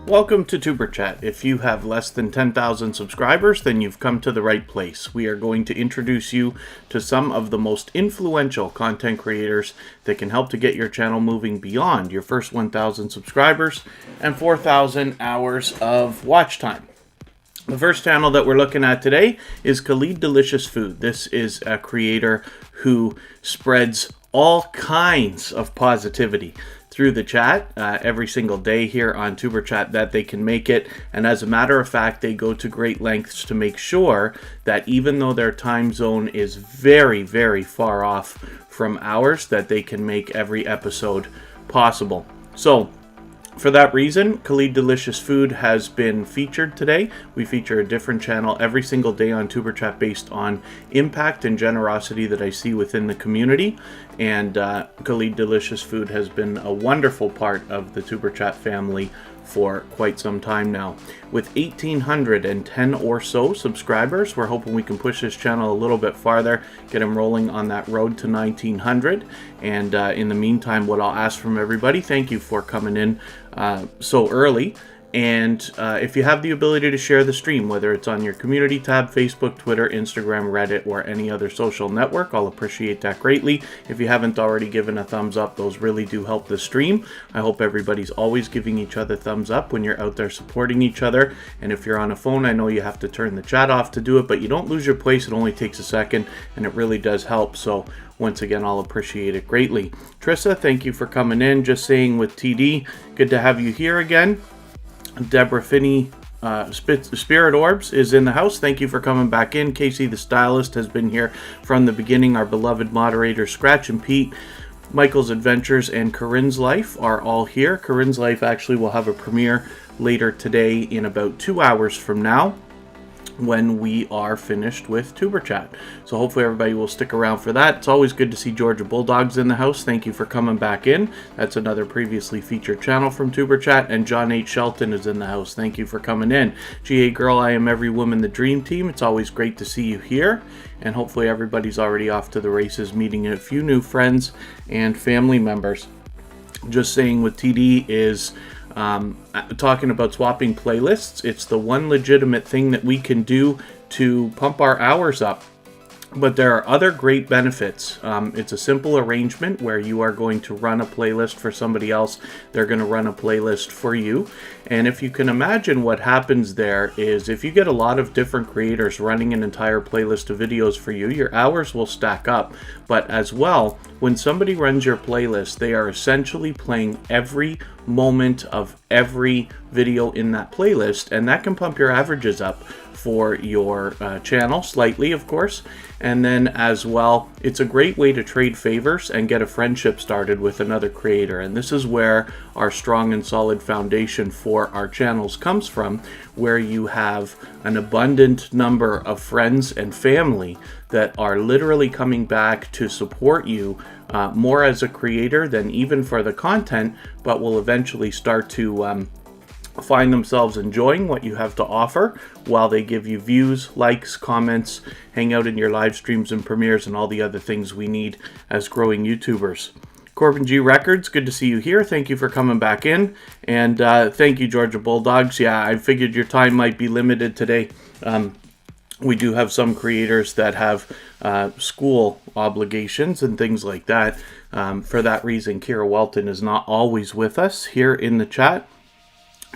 Welcome to Tuber Chat. If you have less than 10,000 subscribers, then you've come to the right place. We are going to introduce you to some of the most influential content creators that can help to get your channel moving beyond your first 1,000 subscribers and 4,000 hours of watch time. The first channel that we're looking at today is Khalid Delicious Food. This is a creator who spreads all kinds of positivity through the chat every single day here on Tuber Chat that they can make it. And as a matter of fact, they go to great lengths to make sure that even though their time zone is very, very far off from ours, that they can make every episode possible. So for that reason, Khalid Delicious Food has been featured today. We feature a different channel every single day on Tuber Chat based on impact and generosity that I see within the community. And Khalid Delicious Food has been a wonderful part of the Tuber Chat family for quite some time now. With 1,810 or so subscribers, we're hoping we can push this channel a little bit farther, get him rolling on that road to 1,900. And in the meantime, what I'll ask from everybody, thank you for coming in so early. And if you have the ability to share the stream, whether it's on your community tab, Facebook, Twitter, Instagram, Reddit, or any other social network, I'll appreciate that greatly. If you haven't already given a thumbs up, those really do help the stream. I hope everybody's always giving each other thumbs up when you're out there supporting each other. And if you're on a phone, I know you have to turn the chat off to do it, but you don't lose your place. It only takes a second, and it really does help. So once again, I'll appreciate it greatly. Trissa, thank you for coming in. Just saying with TD, good to have you here again. Deborah Finney, Spirit Orbs is in the house. Thank you for coming back in. Casey the Stylist has been here from the beginning. Our beloved moderators, Scratch and Pete, Michael's Adventures, and Corinne's Life are all here. Corinne's Life actually will have a premiere later today in about 2 hours from now, when we are finished with Tuber Chat. So hopefully everybody will stick around for that. It's always good to see Georgia Bulldogs in the house. Thank you for coming back in. That's another previously featured channel from Tuber Chat. And John H. Shelton is in the house. Thank you for coming in. GA Girl, I Am Every Woman, the Dream Team. It's always great to see you here. And hopefully everybody's already off to the races, meeting a few new friends and family members. Just saying with TD is talking about swapping playlists. It's the one legitimate thing that we can do to pump our hours up. But there are other great benefits. It's a simple arrangement where you are going to run a playlist for somebody else. They're going to run a playlist for you. And if you can imagine what happens there is if you get a lot of different creators running an entire playlist of videos for you, your hours will stack up. But as well, when somebody runs your playlist, they are essentially playing every moment of every video in that playlist, and that can pump your averages up for your channel slightly, of course. And then as well, it's a great way to trade favors and get a friendship started with another creator. And this is where our strong and solid foundation for our channels comes from, where you have an abundant number of friends and family that are literally coming back to support you more as a creator than even for the content, but will eventually start to find themselves enjoying what you have to offer while they give you views, likes, comments, hang out in your live streams and premieres, and all the other things we need as growing YouTubers. Corbin G Records, good to see you here. Thank you for coming back in. And thank you, Georgia Bulldogs. Yeah, I figured your time might be limited today. We do have some creators that have school obligations and things like that. For that reason, Kira Welton is not always with us here in the chat.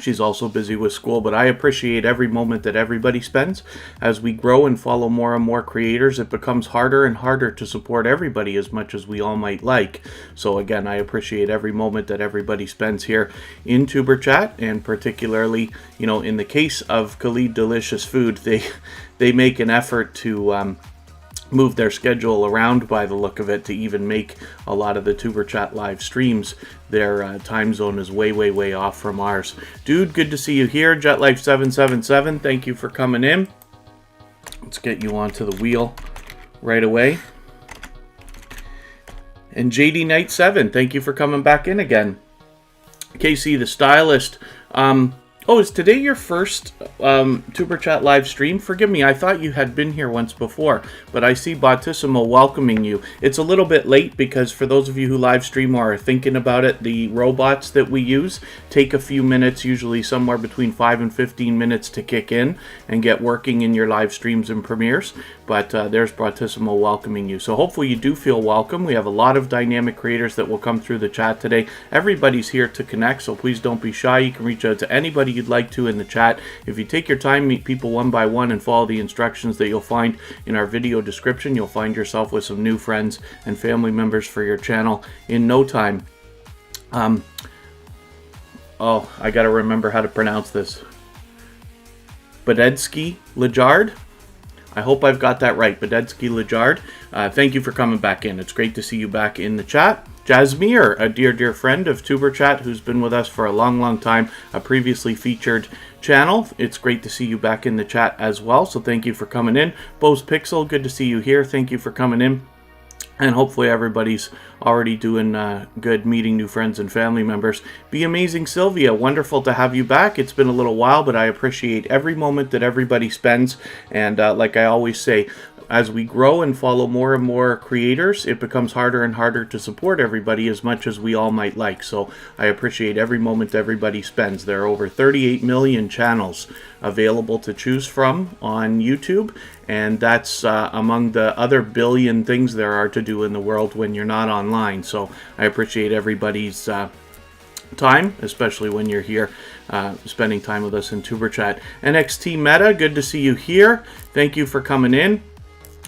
She's also busy with school, but I appreciate every moment that everybody spends. As we grow and follow more and more creators, it becomes harder and harder to support everybody as much as we all might like. So again, I appreciate every moment that everybody spends here in Tuber Chat, and particularly, you know, in the case of Khalid Delicious Food, they make an effort to move their schedule around by the look of it to even make a lot of the Tuber Chat live streams. Their time zone is way, way, way off from ours. Dude, good to see you here. JetLife777, thank you for coming in. Let's get you onto the wheel right away. And JD Knight 7, thank you for coming back in again. KC the Stylist, Oh, is today your first Tuber Chat live stream? Forgive me, I thought you had been here once before, but I see Bautissimo welcoming you. It's a little bit late because for those of you who live stream or are thinking about it, the robots that we use take a few minutes, usually somewhere between 5 and 15 minutes to kick in and get working in your live streams and premieres. But there's Bautissimo welcoming you. So hopefully you do feel welcome. We have a lot of dynamic creators that will come through the chat today. Everybody's here to connect, so please don't be shy. You can reach out to anybody you'd like to in the chat. If you take your time, meet people one by one, and follow the instructions that you'll find in our video description, you'll find yourself with some new friends and family members for your channel in no time. Oh, I gotta remember how to pronounce this. Badetsky Lajard. I hope I've got that right. Badetsky Lajard. Thank you for coming back in. It's great to see you back in the chat. Jasmir, a dear friend of Tuber Chat who's been with us for a long time, a previously featured channel. It's great to see you back in the chat as well, so thank you for coming in. Bose Pixel, good to see you here. Thank you for coming in. And hopefully everybody's already doing good, meeting new friends and family members. Be Amazing Sylvia, wonderful to have you back. It's been a little while, but I appreciate every moment that everybody spends. And like I always say, as we grow and follow more and more creators, it becomes harder and harder to support everybody as much as we all might like. So I appreciate every moment everybody spends. There are over 38 million channels available to choose from on YouTube, and that's among the other billion things there are to do in the world when you're not online. So I appreciate everybody's time, especially when you're here spending time with us in Tuber Chat. NXT Meta, good to see you here. Thank you for coming in.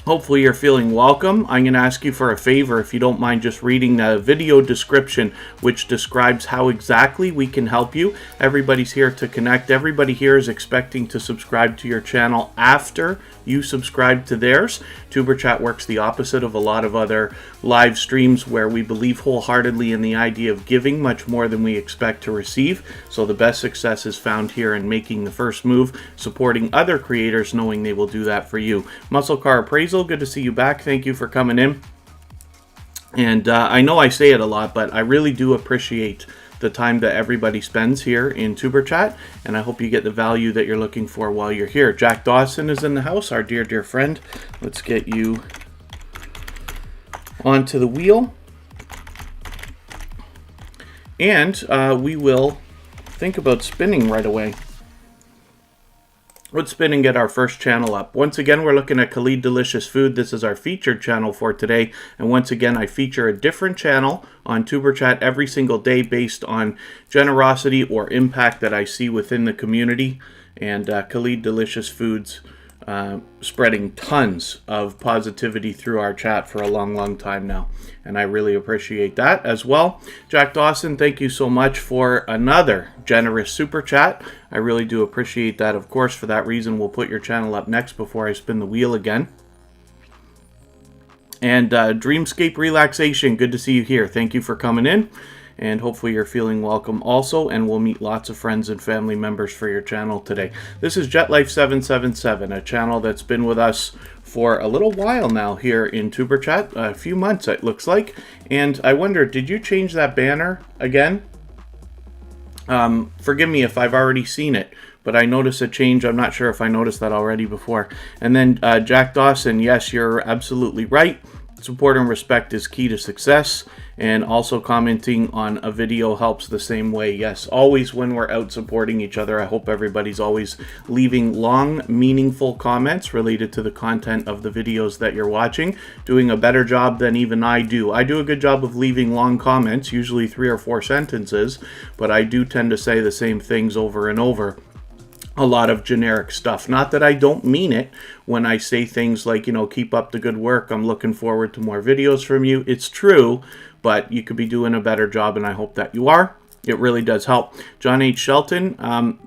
Hopefully you're feeling welcome. I'm going to ask you for a favor, if you don't mind just reading the video description, which describes how exactly we can help you. Everybody's here to connect. Everybody here is expecting to subscribe to your channel after you subscribe to theirs. Tuber Chat works the opposite of a lot of other live streams where we believe wholeheartedly in the idea of giving much more than we expect to receive. So the best success is found here in making the first move, supporting other creators, knowing they will do that for you. Muscle Car Appraisal, good to see you back. Thank you for coming in. And I know I say it a lot, but I really do appreciate the time that everybody spends here in Tuber Chat, and I hope you get the value that you're looking for while you're here. Jack Dawson is in the house, our dear friend. Let's get you onto the wheel, and we will think about spinning right away. Let's spin and get our first channel up. Once again, we're looking at Khalid Delicious Food. This is our featured channel for today. And once again, I feature a different channel on Tuber Chat every single day based on generosity or impact that I see within the community. And Khalid Delicious Foods spreading tons of positivity through our chat for a long time now. And I really appreciate that as well. Jack Dawson, thank you so much for another generous super chat. I really do appreciate that. Of course, for that reason, we'll put your channel up next before I spin the wheel again. And Dreamscape Relaxation, good to see you here. Thank you for coming in. And hopefully you're feeling welcome also, and we'll meet lots of friends and family members for your channel today. This is JetLife777, a channel that's been with us for a little while now here in Tuber Chat, a few months it looks like. And I wonder, did you change that banner again? Forgive me if I've already seen it, but I noticed a change. I'm not sure if I noticed that already before. And then Jack Dawson, yes, you're absolutely right. Support and respect is key to success. And also commenting on a video helps the same way. Yes, always when we're out supporting each other, I hope everybody's always leaving long, meaningful comments related to the content of the videos that you're watching. Doing a better job than even I do. I do a good job of leaving long comments, usually 3 or 4 sentences, but I do tend to say the same things over and over. A lot of generic stuff. Not that I don't mean it when I say things like, you know, keep up the good work. I'm looking forward to more videos from you. It's true, but you could be doing a better job, and I hope that you are. It really does help. John H. Shelton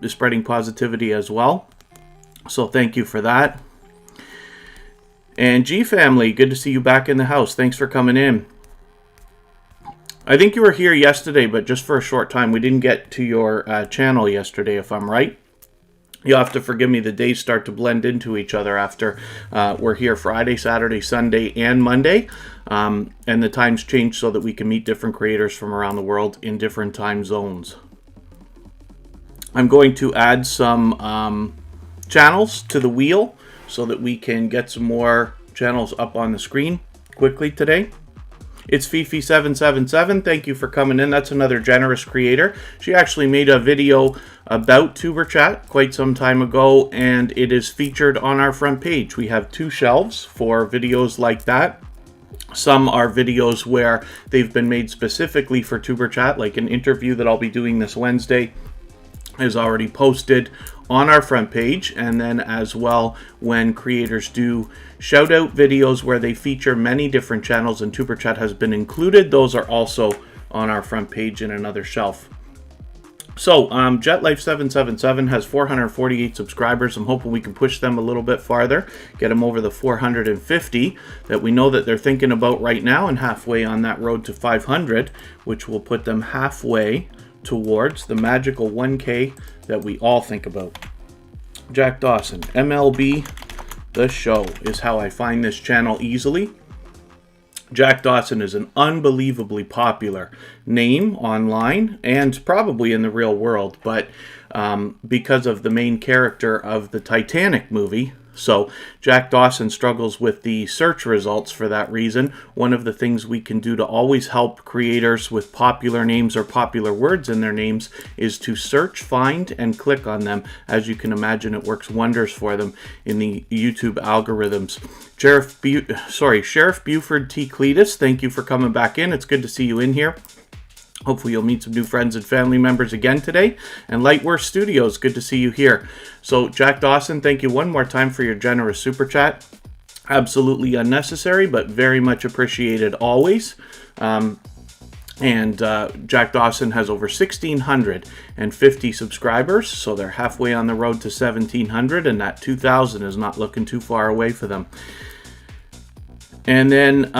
is spreading positivity as well. So thank you for that. And G Family, good to see you back in the house. Thanks for coming in. I think you were here yesterday, but just for a short time. We didn't get to your channel yesterday, if I'm right. You'll have to forgive me, the days start to blend into each other after we're here Friday, Saturday, Sunday, and Monday. And the times change so that we can meet different creators from around the world in different time zones. I'm going to add some channels to the wheel so that we can get some more channels up on the screen quickly today. It's Fifi777. Thank you for coming in. That's another generous creator. She actually made a video about Tuber Chat quite some time ago, and it is featured on our front page. We have 2 shelves for videos like that. Some are videos where they've been made specifically for Tuber Chat, like an interview that I'll be doing this Wednesday is already posted on our front page. And then as well, when creators do shout out videos where they feature many different channels and Tuber Chat has been included, those are also on our front page in another shelf. So JetLife777 has 448 subscribers. I'm hoping we can push them a little bit farther, get them over the 450 that we know that they're thinking about right now, and halfway on that road to 500, which will put them halfway towards the magical 1K that we all think about. Jack Dawson, MLB The Show is how I find this channel easily. Jack Dawson is an unbelievably popular name online and probably in the real world, but because of the main character of the Titanic movie. So Jack Dawson struggles with the search results for that reason. One of the things we can do to always help creators with popular names or popular words in their names is to search, find, and click on them. As you can imagine, it works wonders for them in the YouTube algorithms. Sheriff Buford T. Cletus, thank you for coming back in. It's good to see you in here. Hopefully you'll meet some new friends and family members again today. And Lightworth Studios, good to see you here. So Jack Dawson, thank you one more time for your generous super chat. Absolutely unnecessary, but very much appreciated always. Jack Dawson has over 1,650 subscribers, so they're halfway on the road to 1,700, and that 2,000 is not looking too far away for them. And then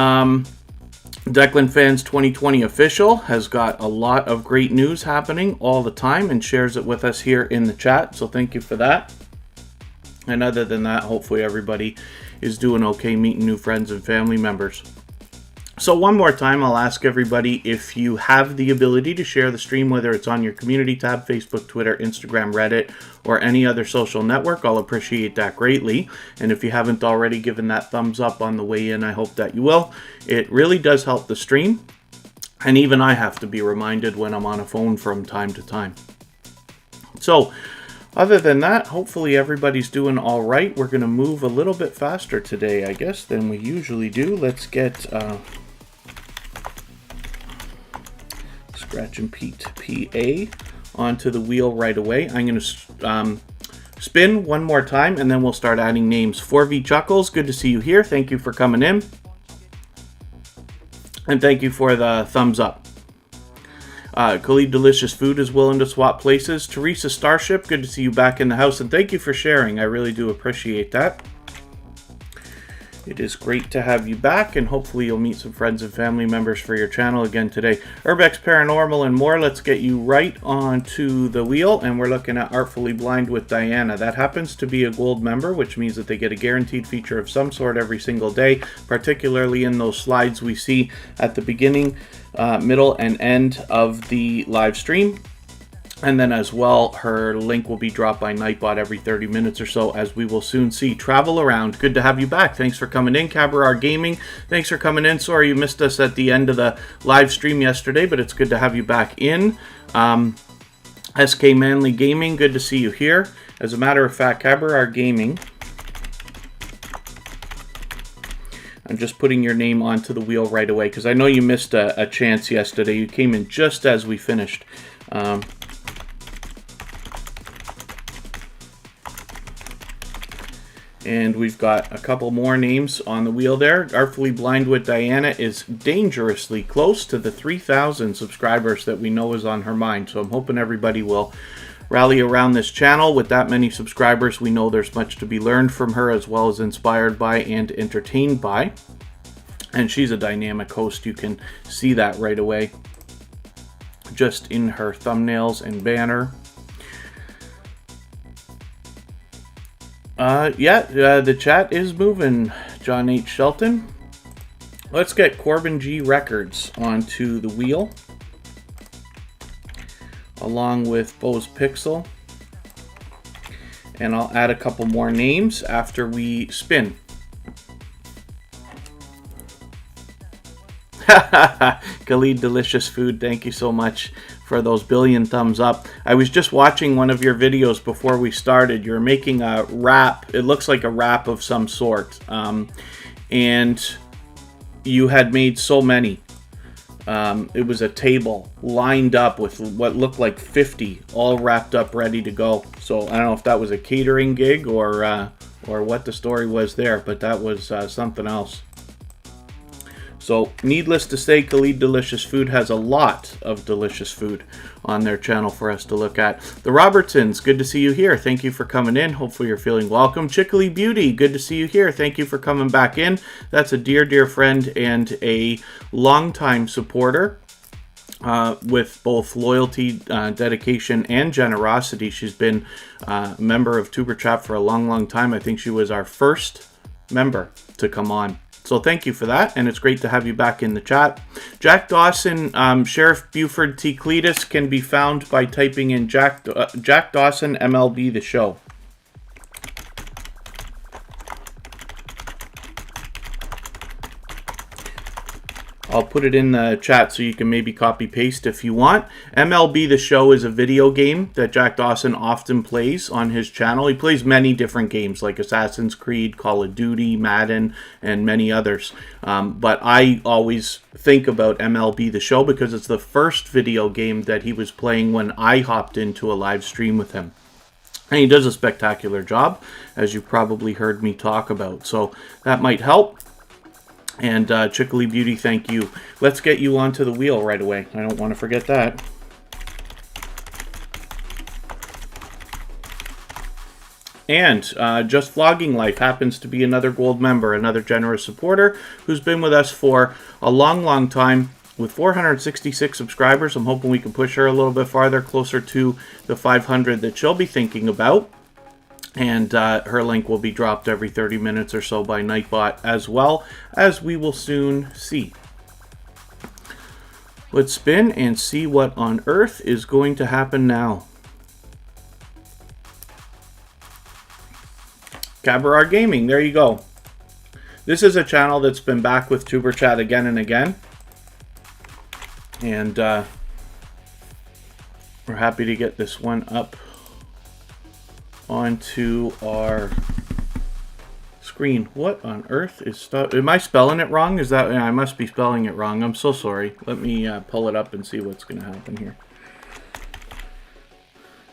Declan Fans 2020 Official has got a lot of great news happening all the time and shares it with us here in the chat, so thank you for that. And other than that, hopefully everybody is doing okay meeting new friends and family members. So one more time, I'll ask everybody if you have the ability to share the stream, whether it's on your community tab, Facebook, Twitter, Instagram, Reddit, or any other social network. I'll appreciate that greatly. And if you haven't already given that thumbs up on the way in, I hope that you will. It really does help the stream. And even I have to be reminded when I'm on a phone from time to time. So other than that, hopefully everybody's doing all right. We're going to move a little bit faster today, I guess, than we usually do. Let's get Scratch and Pete PA onto the wheel right away. I'm going to spin one more time, and then we'll start adding names. 4V Chuckles, good to see you here. Thank you for coming in. And thank you for the thumbs up. Khalid Delicious Food is willing to swap places. Teresa Starship, good to see you back in the house. And thank you for sharing. I really do appreciate that. It is great to have you back, and hopefully you'll meet some friends and family members for your channel again today. Urbex Paranormal and more, let's get you right onto the wheel, and we're looking at Artfully Blind with Diana. That happens to be a gold member, which means that they get a guaranteed feature of some sort every single day, particularly in those slides we see at the beginning, middle, and end of the live stream. And then as well, her link will be dropped by Nightbot every 30 minutes or so, as we will soon see. Travel Around, good to have you back. Thanks for coming in. Cabarar Gaming, thanks for coming in. Sorry you missed us at the end of the live stream yesterday, but it's good to have you back in. SK Manly Gaming, good to see you here. As a matter of fact, Cabarar Gaming, I'm just putting your name onto the wheel right away, because I know you missed a chance yesterday. You came in just as we finished. And we've got a couple more names on the wheel there. Artfully Blind with Diana is dangerously close to the 3,000 subscribers that we know is on her mind. So I'm hoping everybody will rally around this channel. With that many subscribers, we know there's much to be learned from her, as well as inspired by and entertained by. And she's a dynamic host. You can see that right away, just in her thumbnails and banner. The chat is moving, John H. Shelton. Let's get Corbin G. Records onto the wheel, along with Bose Pixel. and I'll add a couple more names after we spin. Khalid, delicious food. Thank you so much for those billion thumbs up. I was just watching one of your videos before we started. You're making a wrap. It looks like a wrap of some sort. And you had made so many. It was a table lined up with what looked like 50 all wrapped up ready to go. So I don't know if that was a catering gig or what the story was there, but that was something else. So needless to say, Khalid Delicious Food has a lot of delicious food on their channel for us to look at. The Robertsons, good to see you here. Thank you for coming in. Hopefully you're feeling welcome. Chickly Beauty, good to see you here. Thank you for coming back in. That's a dear, dear friend and a longtime supporter with both loyalty, dedication, and generosity. She's been a member of Tuber Chat for a long, long time. I think she was our first member to come on. So thank you for that, and it's great to have you back in the chat. Jack Dawson, Sheriff Buford T. Cletus can be found by typing in Jack Dawson MLB The Show. I'll put it in the chat so you can maybe copy paste if you want. MLB The Show is a video game that Jack Dawson often plays on his channel. He plays many different games like Assassin's Creed, Call of Duty, Madden, and many others. But I always think about MLB The Show because it's the first video game that he was playing when I hopped into a live stream with him. And he does a spectacular job, as you probably heard me talk about. So that might help. And Chickly Beauty, thank you. Let's get you onto the wheel right away. I don't want to forget that. And Just Vlogging Life happens to be another gold member, another generous supporter who's been with us for a long, long time. With 466 subscribers, I'm hoping we can push her a little bit farther, closer to the 500 that she'll be thinking about. And her link will be dropped every 30 minutes or so by Nightbot, as well as we will soon see. Let's spin and see what on earth is going to happen now. Cabaret Gaming, there you go. This is a channel that's been back with Tuber Chat again and again. And we're happy to get this one up onto our screen. What on earth is stuff? Am I spelling it wrong? Is that, I must be spelling it wrong. I'm so sorry. Let me pull it up and see what's going to happen here.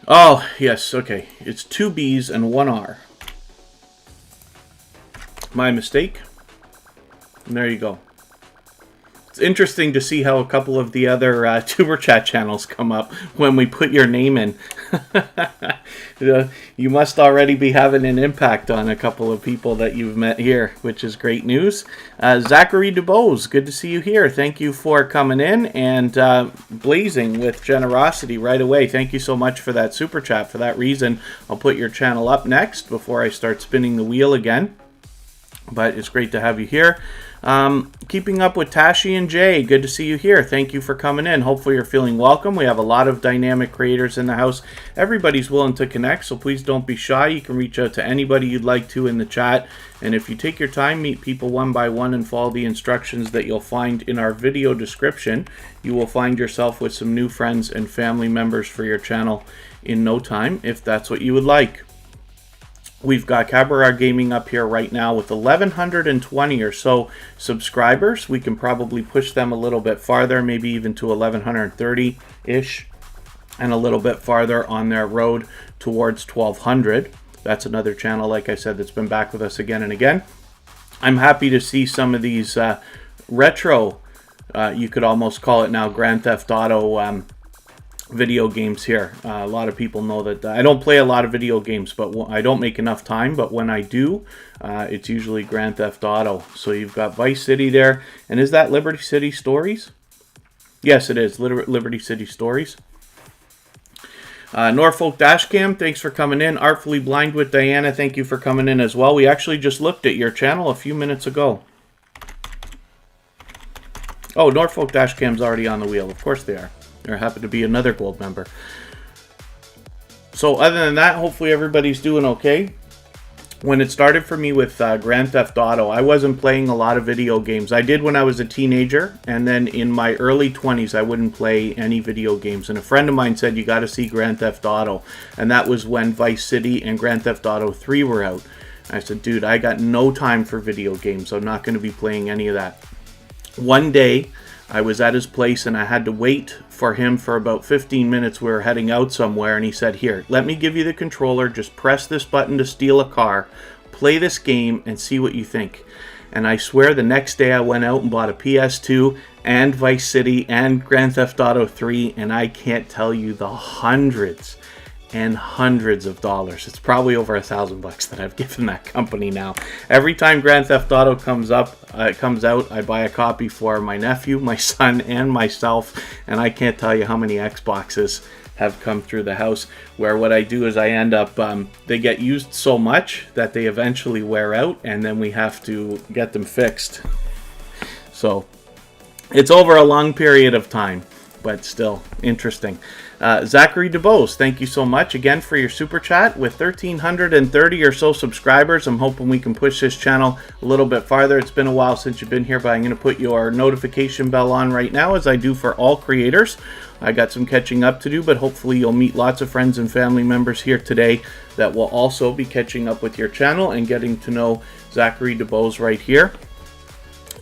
Oh, yes, okay. It's 2 B's and 1 R. My mistake. And there you go. It's interesting to see how a couple of the other Tuber Chat channels come up when we put your name in. You must already be having an impact on a couple of people that you've met here, which is great news. Zachary DuBose, good to see you here. Thank you for coming in and blazing with generosity right away. Thank you so much for that Super Chat. For that reason, I'll put your channel up next before I start spinning the wheel again. But it's great to have you here. Keeping up with Tashi and Jay, good to see you here. Thank you for coming in. Hopefully you're feeling welcome. We have a lot of dynamic creators in the house. Everybody's willing to connect, so please don't be shy. You can reach out to anybody you'd like to in the chat. And if you take your time, meet people one by one and follow the instructions that you'll find in our video description, you will find yourself with some new friends and family members for your channel in no time, if that's what you would like. We've got Cabaret Gaming up here right now with 1,120 or so subscribers. We can probably push them a little bit farther, maybe even to 1,130-ish, and a little bit farther on their road towards 1,200. That's another channel, like I said, that's been back with us again and again. I'm happy to see some of these retro, you could almost call it now, Grand Theft Auto video games here. A lot of people know that I don't play a lot of video games, but I don't make enough time, but when I do, it's usually Grand Theft Auto. So you've got Vice City there, and is that Liberty City Stories? Yes, it is, Liberty City Stories. Norfolk Dashcam, thanks for coming in. Artfully Blind with Diana, thank you for coming in as well. We actually just looked at your channel a few minutes ago. Oh, Norfolk Dashcam's already on the wheel. Of course they are. There happened to be another gold member. So other than that, hopefully everybody's doing okay. When it started for me with Grand Theft Auto, I wasn't playing a lot of video games. I did when I was a teenager, and then in my early 20s, I wouldn't play any video games. And a friend of mine said, you got to see Grand Theft Auto. And that was when Vice City and Grand Theft Auto 3 were out. I said, dude, I got no time for video games. I'm not going to be playing any of that. One day, I was at his place and I had to wait for him for about 15 minutes. We were heading out somewhere and he said, here, let me give you the controller. Just press this button to steal a car. Play this game and see what you think. And I swear the next day I went out and bought a PS2 and Vice City and Grand Theft Auto 3. And I can't tell you the hundreds and hundreds of dollars. It's probably over $1,000 that I've given that company now. Every time Grand Theft Auto comes out, I buy a copy for my nephew, my son, and myself. And I can't tell you how many Xboxes have come through the house, where what I do is I end up, they get used so much that they eventually wear out, and then we have to get them fixed. So it's over a long period of time, but still interesting. Zachary DeBose, thank you so much again for your super chat. With 1,330 or so subscribers, I'm hoping we can push this channel a little bit farther. It's been a while since you've been here, but I'm going to put your notification bell on right now, as I do for all creators. I got some catching up to do, but hopefully you'll meet lots of friends and family members here today that will also be catching up with your channel and getting to know Zachary DeBose right here.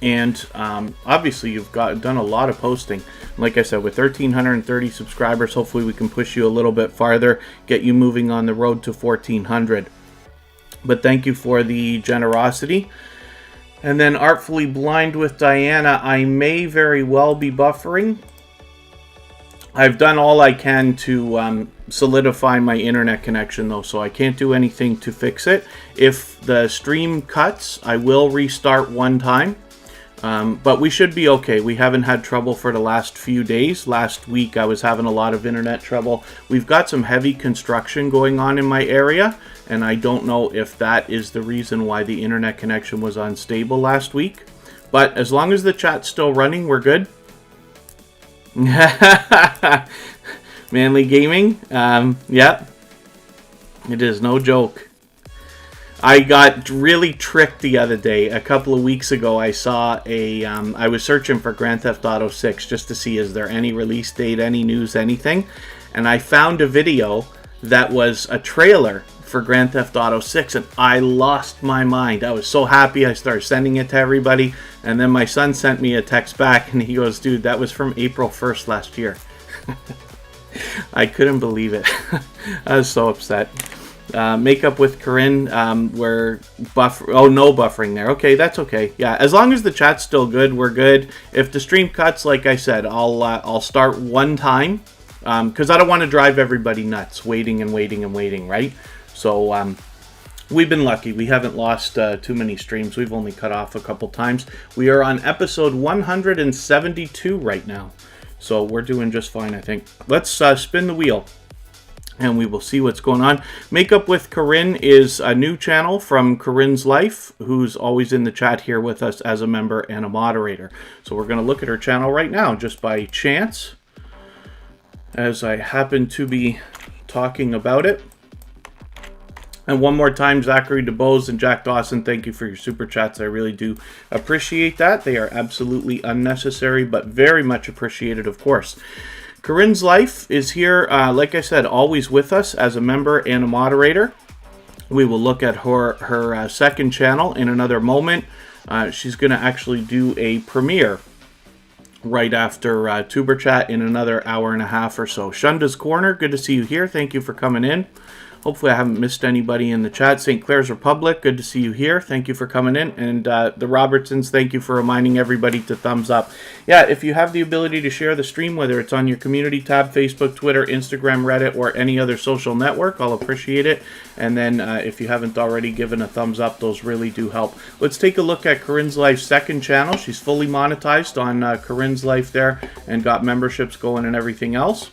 And obviously you've done a lot of posting. Like I said, with 1,330 subscribers, hopefully we can push you a little bit farther, get you moving on the road to 1,400. But thank you for the generosity. And then Artfully Blind with Diana, I may very well be buffering. I've done all I can to solidify my internet connection though, so I can't do anything to fix it. If the stream cuts, I will restart one time. But we should be okay. We haven't had trouble for the last few days. Last week I was having a lot of internet trouble. We've got some heavy construction going on in my area, and I don't know if that is the reason why the internet connection was unstable last week. But as long as the chat's still running, we're good. Manly Gaming, yep. It is no joke. I got really tricked the other day. A couple of weeks ago, I saw I was searching for Grand Theft Auto 6 just to see, is there any release date, any news, anything? And I found a video that was a trailer for Grand Theft Auto 6, and I lost my mind. I was so happy. I started sending it to everybody, and then my son sent me a text back, and he goes, dude, that was from April 1st last year. I couldn't believe it. I was so upset. Makeup with Corinne, we're no buffering there. Okay, that's okay. Yeah, as long as the chat's still good, we're good. If the stream cuts, like I said, I'll start one time, because I don't want to drive everybody nuts, waiting and waiting and waiting, right? So we've been lucky. We haven't lost too many streams. We've only cut off a couple times. We are on episode 172 right now, so we're doing just fine, I think. Let's spin the wheel, and we will see what's going on. Makeup with Corinne is a new channel from Corinne's Life, who's always in the chat here with us as a member and a moderator. So we're going to look at her channel right now, just by chance, as I happen to be talking about it. And one more time, Zachary DeBose and Jack Dawson, thank you for your super chats. I really do appreciate that. They are absolutely unnecessary, but very much appreciated, of course. Corinne's Life is here, like I said, always with us as a member and a moderator. We will look at her second channel in another moment. She's going to actually do a premiere right after Tuber Chat in another hour and a half or so. Shunda's Corner, good to see you here. Thank you for coming in. Hopefully I haven't missed anybody in the chat. St. Clair's Republic, good to see you here. Thank you for coming in. And the Robertsons, thank you for reminding everybody to thumbs up. Yeah, if you have the ability to share the stream, whether it's on your community tab, Facebook, Twitter, Instagram, Reddit, or any other social network, I'll appreciate it. And then if you haven't already given a thumbs up, those really do help. Let's take a look at Corinne's Life's second channel. She's fully monetized on Corinne's Life there and got memberships going and everything else.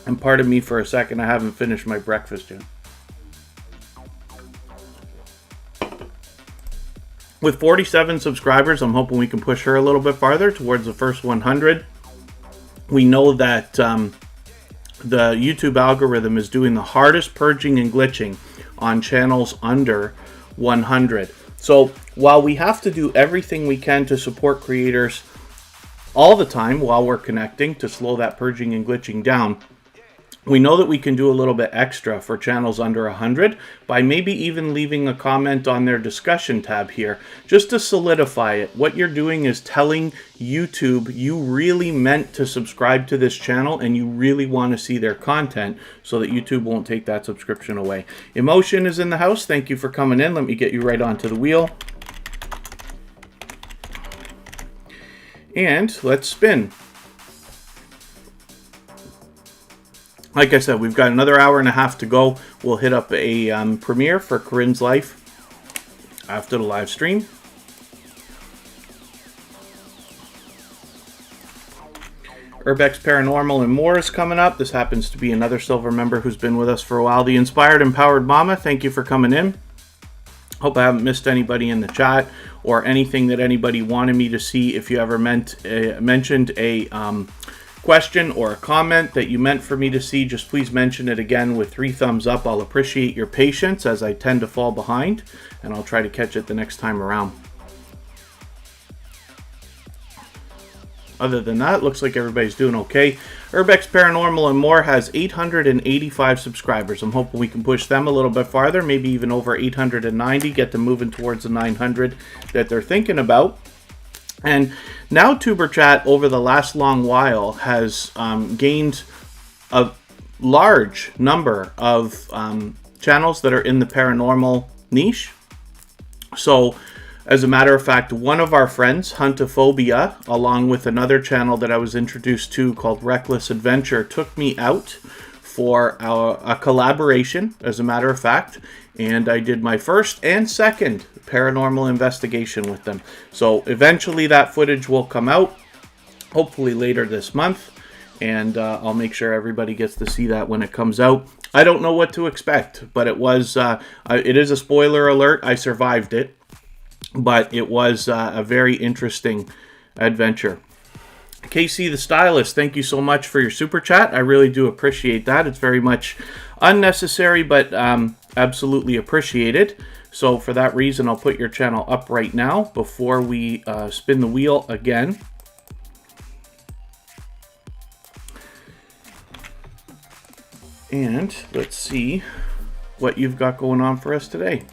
And pardon me for a second, I haven't finished my breakfast yet. With 47 subscribers, I'm hoping we can push her a little bit farther towards the first 100. We know that the YouTube algorithm is doing the hardest purging and glitching on channels under 100. So while we have to do everything we can to support creators all the time while we're connecting to slow that purging and glitching down, we know that we can do a little bit extra for channels under 100 by maybe even leaving a comment on their discussion tab here, just to solidify it. What you're doing is telling YouTube you really meant to subscribe to this channel and you really want to see their content so that YouTube won't take that subscription away. Emotion is in the house. Thank you for coming in. Let me get you right onto the wheel. And let's spin. Like I said, we've got another hour and a half to go. We'll hit up a premiere for Corinne's Life after the live stream. Urbex Paranormal and More is coming up. This happens to be another silver member who's been with us for a while. The Inspired Empowered Mama, thank you for coming in. Hope I haven't missed anybody in the chat or anything that anybody wanted me to see. If you ever mentioned a question or a comment that you meant for me to see, just please mention it again with 3 thumbs up. I'll appreciate your patience as I tend to fall behind, and I'll try to catch it the next time around. Other than that, looks like everybody's doing okay. Urbex Paranormal and More has 885 subscribers. I'm hoping we can push them a little bit farther, maybe even over 890, get them moving towards the 900 that they're thinking about. And now Tuber Chat, over the last long while, has gained a large number of channels that are in the paranormal niche. So, as a matter of fact, one of our friends, Huntophobia, along with another channel that I was introduced to called Reckless Adventure, took me out for a collaboration, as a matter of fact, and I did my first and second paranormal investigation with them. So eventually that footage will come out, hopefully later this month, and I'll make sure everybody gets to see that when it comes out. I don't know what to expect, but it is a spoiler alert. I survived it, but it was a very interesting adventure. KC the Stylist, thank you so much for your super chat. I really do appreciate that. It's very much unnecessary, but absolutely appreciated. So for that reason, I'll put your channel up right now before we spin the wheel again. And let's see what you've got going on for us today.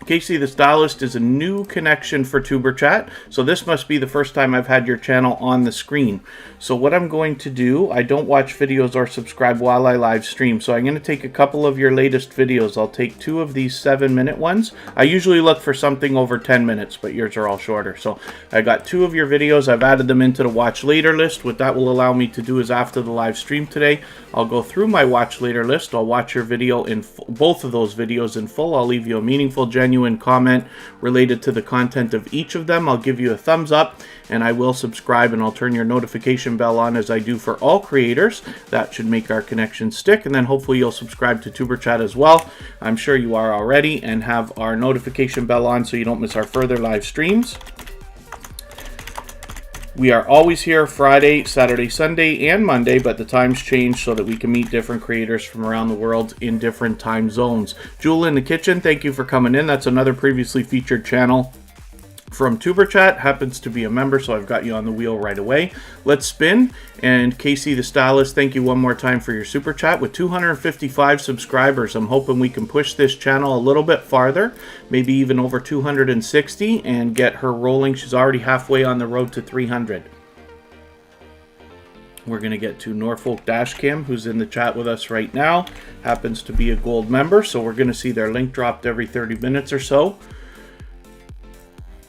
Casey the Stylist is a new connection for Tuber Chat, so this must be the first time I've had your channel on the screen. So what I'm going to do, I don't watch videos or subscribe while I live stream, so I'm going to take a couple of your latest videos. I'll take 2 of these 7-minute ones. I usually look for something over 10 minutes, but yours are all shorter. So I got 2 of your videos. I've added them into the watch later list. What that will allow me to do is after the live stream today, I'll go through my watch later list. I'll watch your video in both of those videos in full. I'll leave you a meaningful, genuine comment related to the content of each of them. I'll give you a thumbs up, and I will subscribe, and I'll turn your notification bell on as I do for all creators. That should make our connection stick, and then hopefully you'll subscribe to Tuber Chat as well. I'm sure you are already, and have our notification bell on so you don't miss our further live streams. We are always here Friday, Saturday, Sunday, and Monday, but the times change so that we can meet different creators from around the world in different time zones. Jewel in the Kitchen, thank you for coming in. That's another previously featured channel from Tuber Chat. Happens to be a member, so I've got you on the wheel right away. Let's spin. And Casey the Stylist, thank you one more time for your super chat. With 255 subscribers, I'm hoping we can push this channel a little bit farther, maybe even over 260, and get her rolling. She's already halfway on the road to 300. We're going to get to Norfolk Dashcam, who's in the chat with us right now. Happens to be a gold member, so we're going to see their link dropped every 30 minutes or so.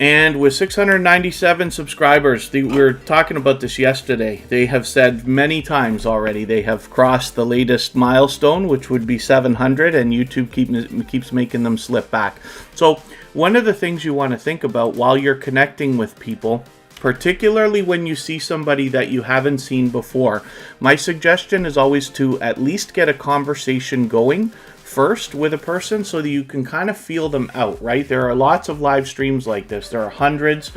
And with 697 subscribers, we were talking about this yesterday. They have said many times already they have crossed the latest milestone, which would be 700, and YouTube keeps making them slip back. So one of the things you want to think about while you're connecting with people, particularly when you see somebody that you haven't seen before, my suggestion is always to at least get a conversation going first with a person so that you can kind of feel them out, right? There are lots of live streams like this. There are hundreds,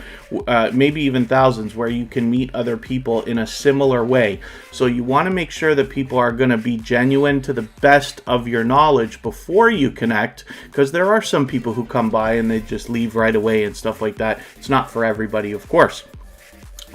maybe even thousands, where you can meet other people in a similar way. So you want to make sure that people are going to be genuine to the best of your knowledge before you connect, because there are some people who come by and they just leave right away and stuff like that. It's not for everybody, of course.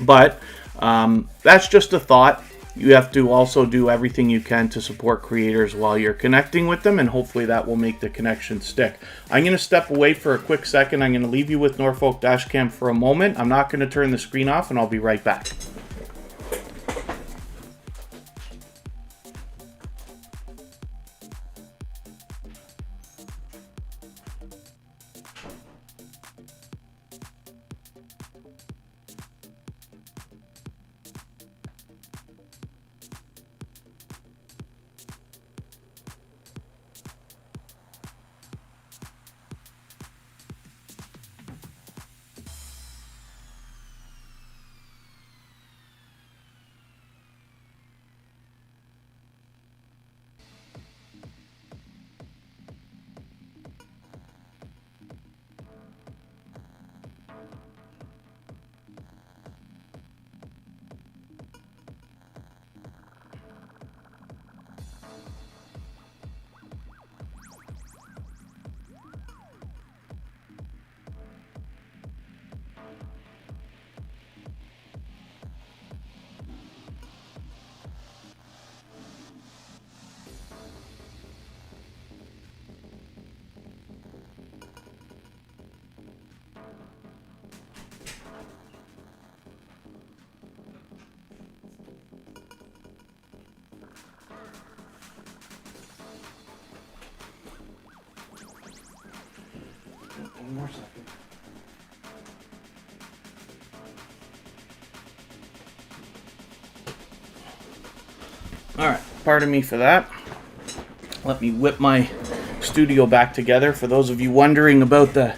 But that's just a thought. You have to also do everything you can to support creators while you're connecting with them, and hopefully that will make the connection stick. I'm going to step away for a quick second. I'm going to leave you with Norfolk Dashcam for a moment. I'm not going to turn the screen off, and I'll be right back. One more second. All right, pardon me for that. Let me whip my studio back together. For those of you wondering about the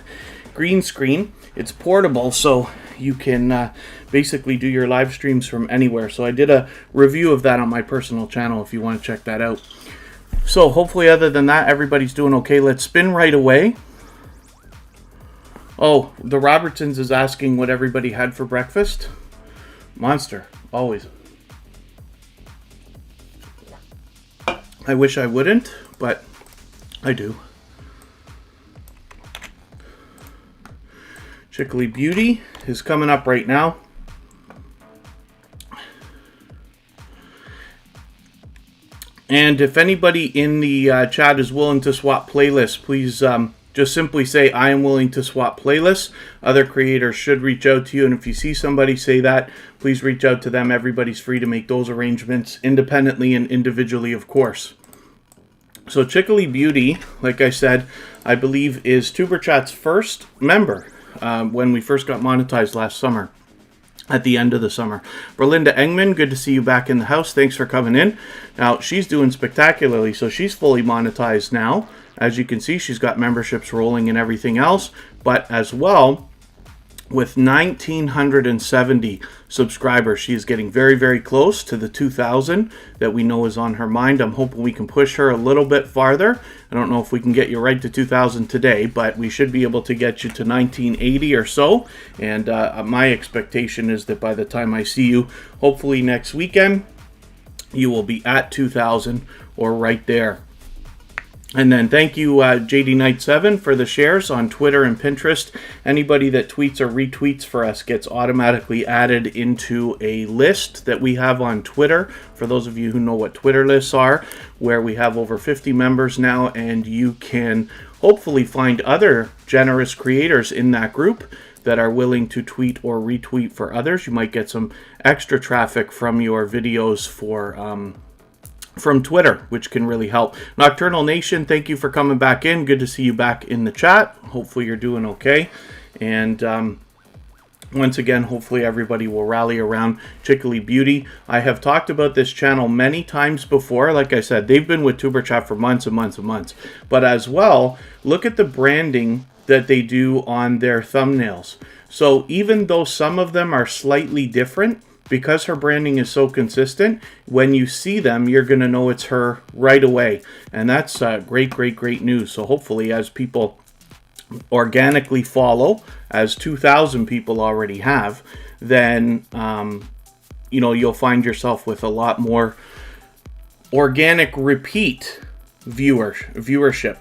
green screen, it's portable, so you can basically do your live streams from anywhere. So I did a review of that on my personal channel if you want to check that out. So hopefully, other than that, everybody's doing okay. Let's spin right away. Oh, the Robertsons is asking what everybody had for breakfast. Monster, always. I wish I wouldn't, but I do. Chickly Beauty is coming up right now. And if anybody in the chat is willing to swap playlists, please just simply say, I am willing to swap playlists. Other creators should reach out to you. And if you see somebody say that, please reach out to them. Everybody's free to make those arrangements independently and individually, of course. So Chickly Beauty, like I said, I believe is TuberChat's first member when we first got monetized last summer. At the end of the summer. Berlinda Engman, good to see you back in the house. Thanks for coming in. Now, she's doing spectacularly, so she's fully monetized now. As you can see, she's got memberships rolling and everything else. But as well, with 1,970 subscribers, she is getting very, very close to the 2,000 that we know is on her mind. I'm hoping we can push her a little bit farther. I don't know if we can get you right to 2,000 today, but we should be able to get you to 1,980 or so. And my expectation is that by the time I see you, hopefully next weekend, you will be at 2,000 or right there. And then thank you, JD Knight 7, for the shares on Twitter and Pinterest. Anybody that tweets or retweets for us gets automatically added into a list that we have on Twitter. For those of you who know what Twitter lists are, where we have over 50 members now, and you can hopefully find other generous creators in that group that are willing to tweet or retweet for others. You might get some extra traffic from your videos from Twitter, which can really help. Nocturnal Nation, thank you for coming back in. Good to see you back in the chat. Hopefully you're doing okay. And once again, hopefully everybody will rally around Chickly Beauty. I have talked about this channel many times before. Like I said, they've been with TuberChat for months and months and months. But as well, look at the branding that they do on their thumbnails. So even though some of them are slightly different, because her branding is so consistent, when you see them, you're going to know it's her right away. And that's great news. So hopefully, as people organically follow, as 2,000 people already have, then you'll find yourself with a lot more organic repeat viewership.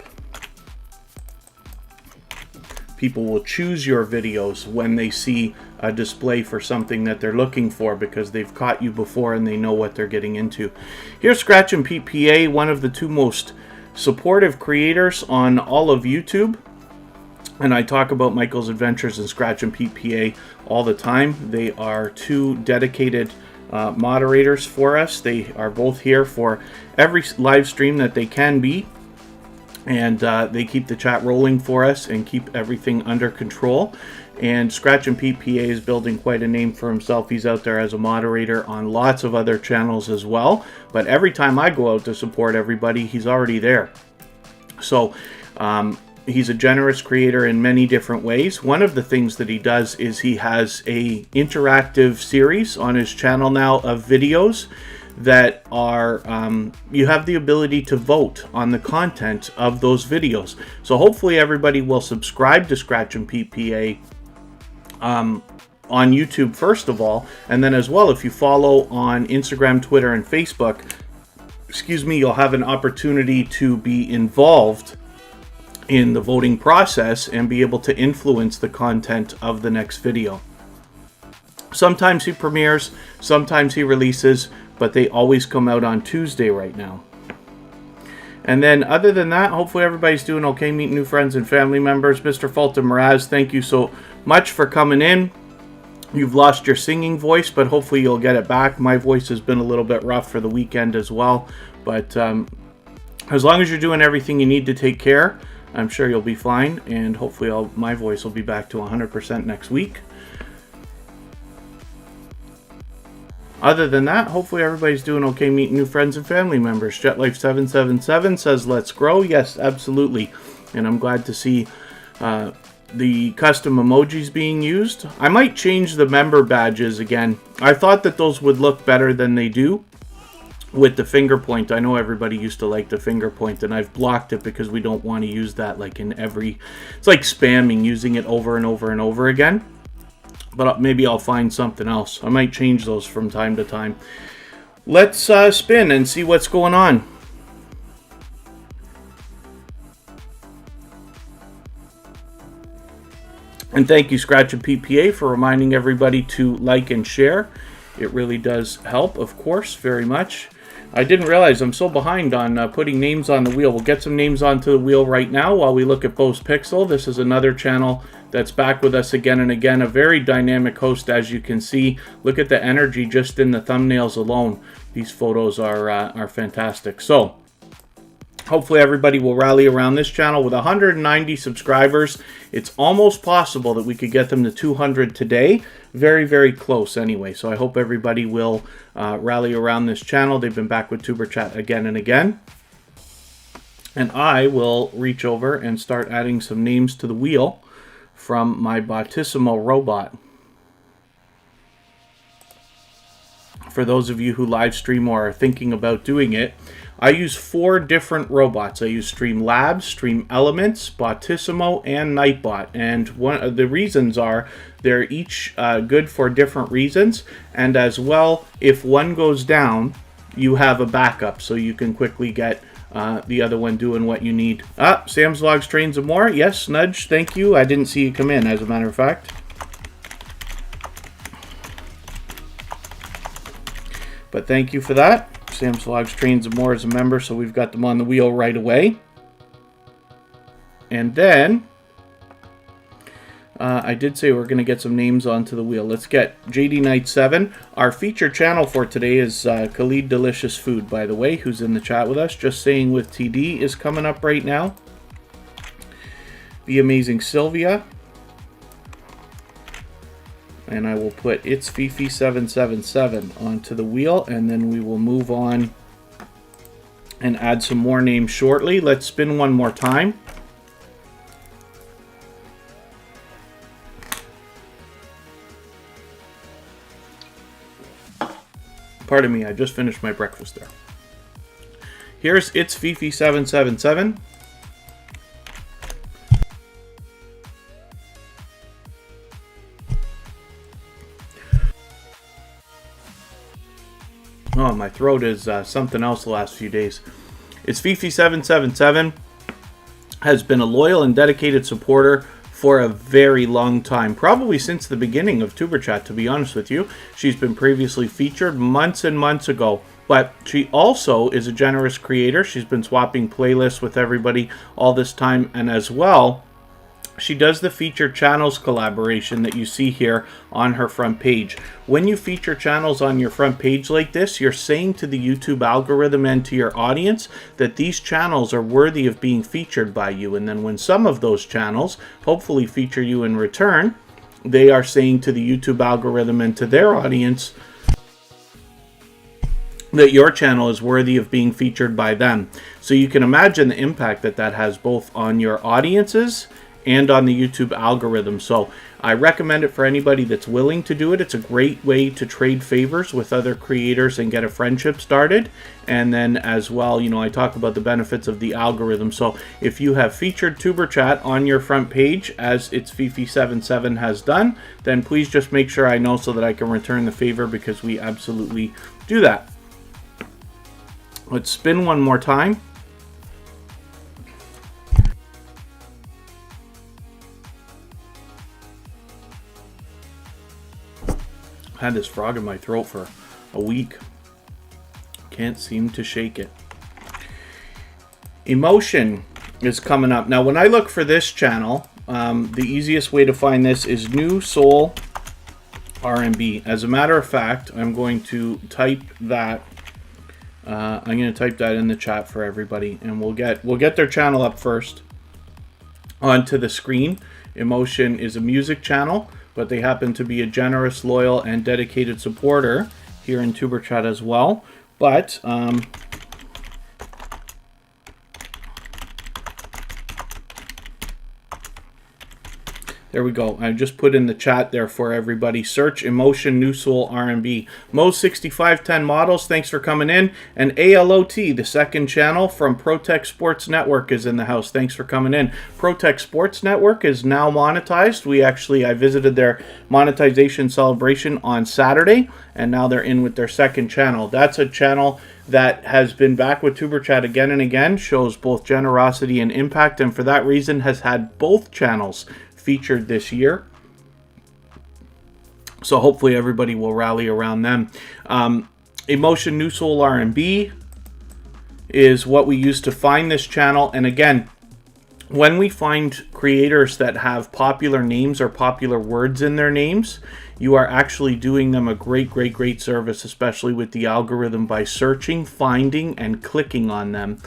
People will choose your videos when they see a display for something that they're looking for, because they've caught you before and they know what they're getting into. Here's Scratch and Pete PA, one of the two most supportive creators on all of YouTube. And I talk about Michael's Adventures and Scratch and Pete PA all the time. They are two dedicated moderators for us. They are both here for every live stream that they can be. And they keep the chat rolling for us and keep everything under control. And Scratch and Pete PA is building quite a name for himself. He's out there as a moderator on lots of other channels as well. But every time I go out to support everybody, he's already there. So he's a generous creator in many different ways. One of the things that he does is he has a interactive series on his channel now of videos that are you have the ability to vote on the content of those videos. So hopefully everybody will subscribe to Scratch and Pete PA on YouTube first of all, and then as well, if you follow on Instagram, Twitter, and Facebook, you'll have an opportunity to be involved in the voting process and be able to influence the content of the next video. Sometimes he premieres, sometimes he releases, but they always come out on Tuesday right now. And then other than that, hopefully everybody's doing okay, meeting new friends and family members. Mr. Fulton Mraz, thank you so much for coming in. You've lost your singing voice, but hopefully you'll get it back. My voice has been a little bit rough for the weekend as well. But as long as you're doing everything you need to take care, I'm sure you'll be fine. And hopefully my voice will be back to 100% next week. Other than that, hopefully everybody's doing okay, meeting new friends and family members. JetLife777 says, let's grow. Yes, absolutely. And I'm glad to see the custom emojis being used. I might change the member badges again. I thought that those would look better than they do with the finger point. I know everybody used to like the finger point, and I've blocked it because we don't want to use that like in every... It's like spamming, using it over and over and over again. But maybe I'll find something else. I might change those from time to time. Let's spin and see what's going on. And thank you, Scratch and Pete PA, for reminding everybody to like and share. It really does help, of course, very much. I didn't realize I'm so behind on putting names on the wheel. We'll get some names onto the wheel right now while we look at Bose Pixel. This is another channel that's back with us again and again. A very dynamic host, as you can see. Look at the energy just in the thumbnails alone. These photos are fantastic. So hopefully everybody will rally around this channel. With 190 subscribers, it's almost possible that we could get them to 200 today. Very, very close anyway. So I hope everybody will rally around this channel. They've been back with Tuber Chat again and again. And I will reach over and start adding some names to the wheel from my Bottissimo robot. For those of you who live stream or are thinking about doing it, I use 4 different robots. I use Streamlabs, Stream Elements, Bottissimo, and Nightbot. And one of the reasons are they're each good for different reasons. And as well, if one goes down, you have a backup, so you can quickly get the other one doing what you need. Sam's Vlogs, Trains, and More. Yes, Nudge, thank you. I didn't see you come in, as a matter of fact. But thank you for that. Sam's Vlogs, Trains, and More is a member, so we've got them on the wheel right away. And then, I did say we're going to get some names onto the wheel. Let's get JD Knight 7. Our featured channel for today is Khalid Delicious Food, by the way, who's in the chat with us. Just Saying with TD is coming up right now. The Amazing Sylvia. And I will put It's Fifi 777 onto the wheel, and then we will move on and add some more names shortly. Let's spin one more time. Pardon me, I just finished my breakfast there. Here's It's Fifi777. Oh, my throat is something else the last few days. It's Fifi777 has been a loyal and dedicated supporter for a very long time, probably since the beginning of Tuber Chat, to be honest with you. She's been previously featured months and months ago, but she also is a generous creator. She's been swapping playlists with everybody all this time, and as well, she does the featured channels collaboration that you see here on her front page. When you feature channels on your front page like this, you're saying to the YouTube algorithm and to your audience that these channels are worthy of being featured by you. And then when some of those channels hopefully feature you in return, they are saying to the YouTube algorithm and to their audience that your channel is worthy of being featured by them. So you can imagine the impact that that has both on your audiences and on the YouTube algorithm. So I recommend it for anybody that's willing to do it. It's a great way to trade favors with other creators and get a friendship started. And then as well, you know, I talk about the benefits of the algorithm. So if you have featured Tuber Chat on your front page, as It's Fifi77 has done, then please just make sure I know so that I can return the favor, because we absolutely do that. Let's spin one more time. Had this frog in my throat for a week. Can't seem to shake it. Emotion is coming up. Now, when I look for this channel, the easiest way to find this is New Soul R&B. As a matter of fact, I'm going to type that. I'm going to type that in the chat for everybody, and we'll get their channel up first onto the screen. Emotion is a music channel, but they happen to be a generous, loyal, and dedicated supporter here in Tuber Chat as well. But there we go. I just put in the chat there for everybody. Search Emotion New Soul R&B. Mo6510 Models, thanks for coming in. And ALOT, the second channel from Protect Sports Network, is in the house. Thanks for coming in. Protect Sports Network is now monetized. I visited their monetization celebration on Saturday, and now they're in with their second channel. That's a channel that has been back with Tuber Chat again and again, shows both generosity and impact, and for that reason has had both channels featured this year. So hopefully everybody will rally around them. Emotion New Soul R&B is what we use to find this channel. And again, when we find creators that have popular names or popular words in their names, you are actually doing them a great service, especially with the algorithm, by searching, finding, and clicking on them.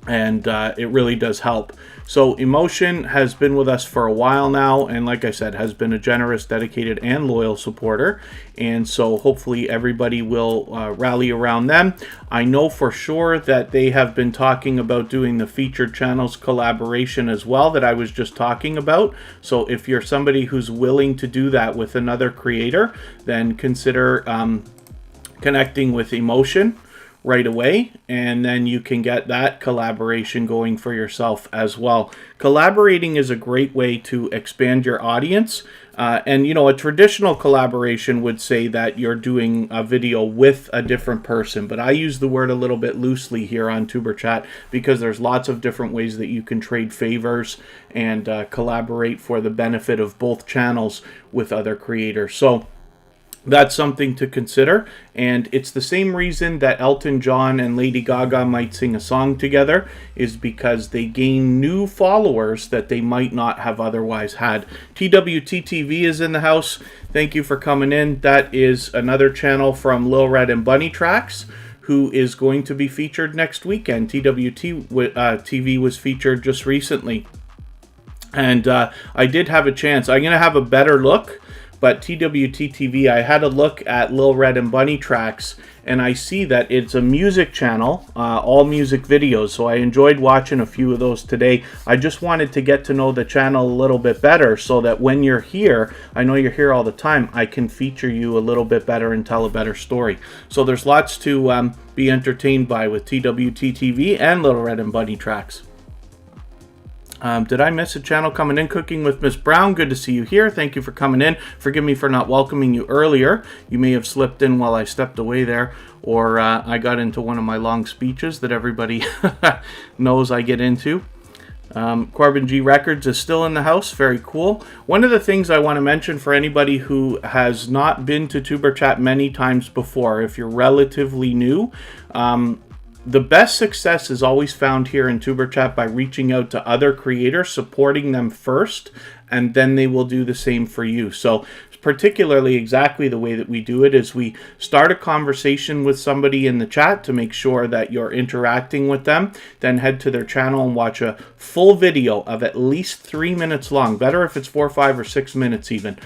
It really does help. So Emotion has been with us for a while now, and like I said, has been a generous, dedicated, and loyal supporter. And so hopefully everybody will rally around them. I know for sure that they have been talking about doing the featured channels collaboration as well that I was just talking about. So if you're somebody who's willing to do that with another creator, then consider connecting with Emotion right away, and then you can get that collaboration going for yourself as well. Collaborating is a great way to expand your audience, and you know, a traditional collaboration would say that you're doing a video with a different person, but I use the word a little bit loosely here on Tuber Chat because there's lots of different ways that you can trade favors and collaborate for the benefit of both channels with other creators. So that's something to consider, and it's the same reason that Elton John and Lady Gaga might sing a song together, is because they gain new followers that they might not have otherwise had. TWTTV is in the house. Thank you for coming in. That is another channel from Lil Red and Bunny Tracks, who is going to be featured next weekend. TWTV was featured just recently, and I did have a chance. I'm going to have a better look. But TWTTV, I had a look at Lil Red and Bunny Tracks, and I see that it's a music channel, all music videos. So I enjoyed watching a few of those today. I just wanted to get to know the channel a little bit better so that when you're here, I know you're here all the time, I can feature you a little bit better and tell a better story. So there's lots to be entertained by with TWT TV and Little Red and Bunny Tracks. Did I miss a channel coming in? Cooking with Miss Brown. Good to see you here. Thank you for coming in. Forgive me for not welcoming you earlier. You may have slipped in while I stepped away there, or I got into one of my long speeches that everybody knows I get into. Corbin G Records is still in the house. Very cool. One of the things I want to mention for anybody who has not been to Tuber Chat many times before, if you're relatively new, the best success is always found here in Tuber Chat by reaching out to other creators, supporting them first, and then they will do the same for you. So particularly exactly the way that we do it is we start a conversation with somebody in the chat to make sure that you're interacting with them, then head to their channel and watch a full video of at least 3 minutes long. Better if it's 4, 5, or 6 minutes even.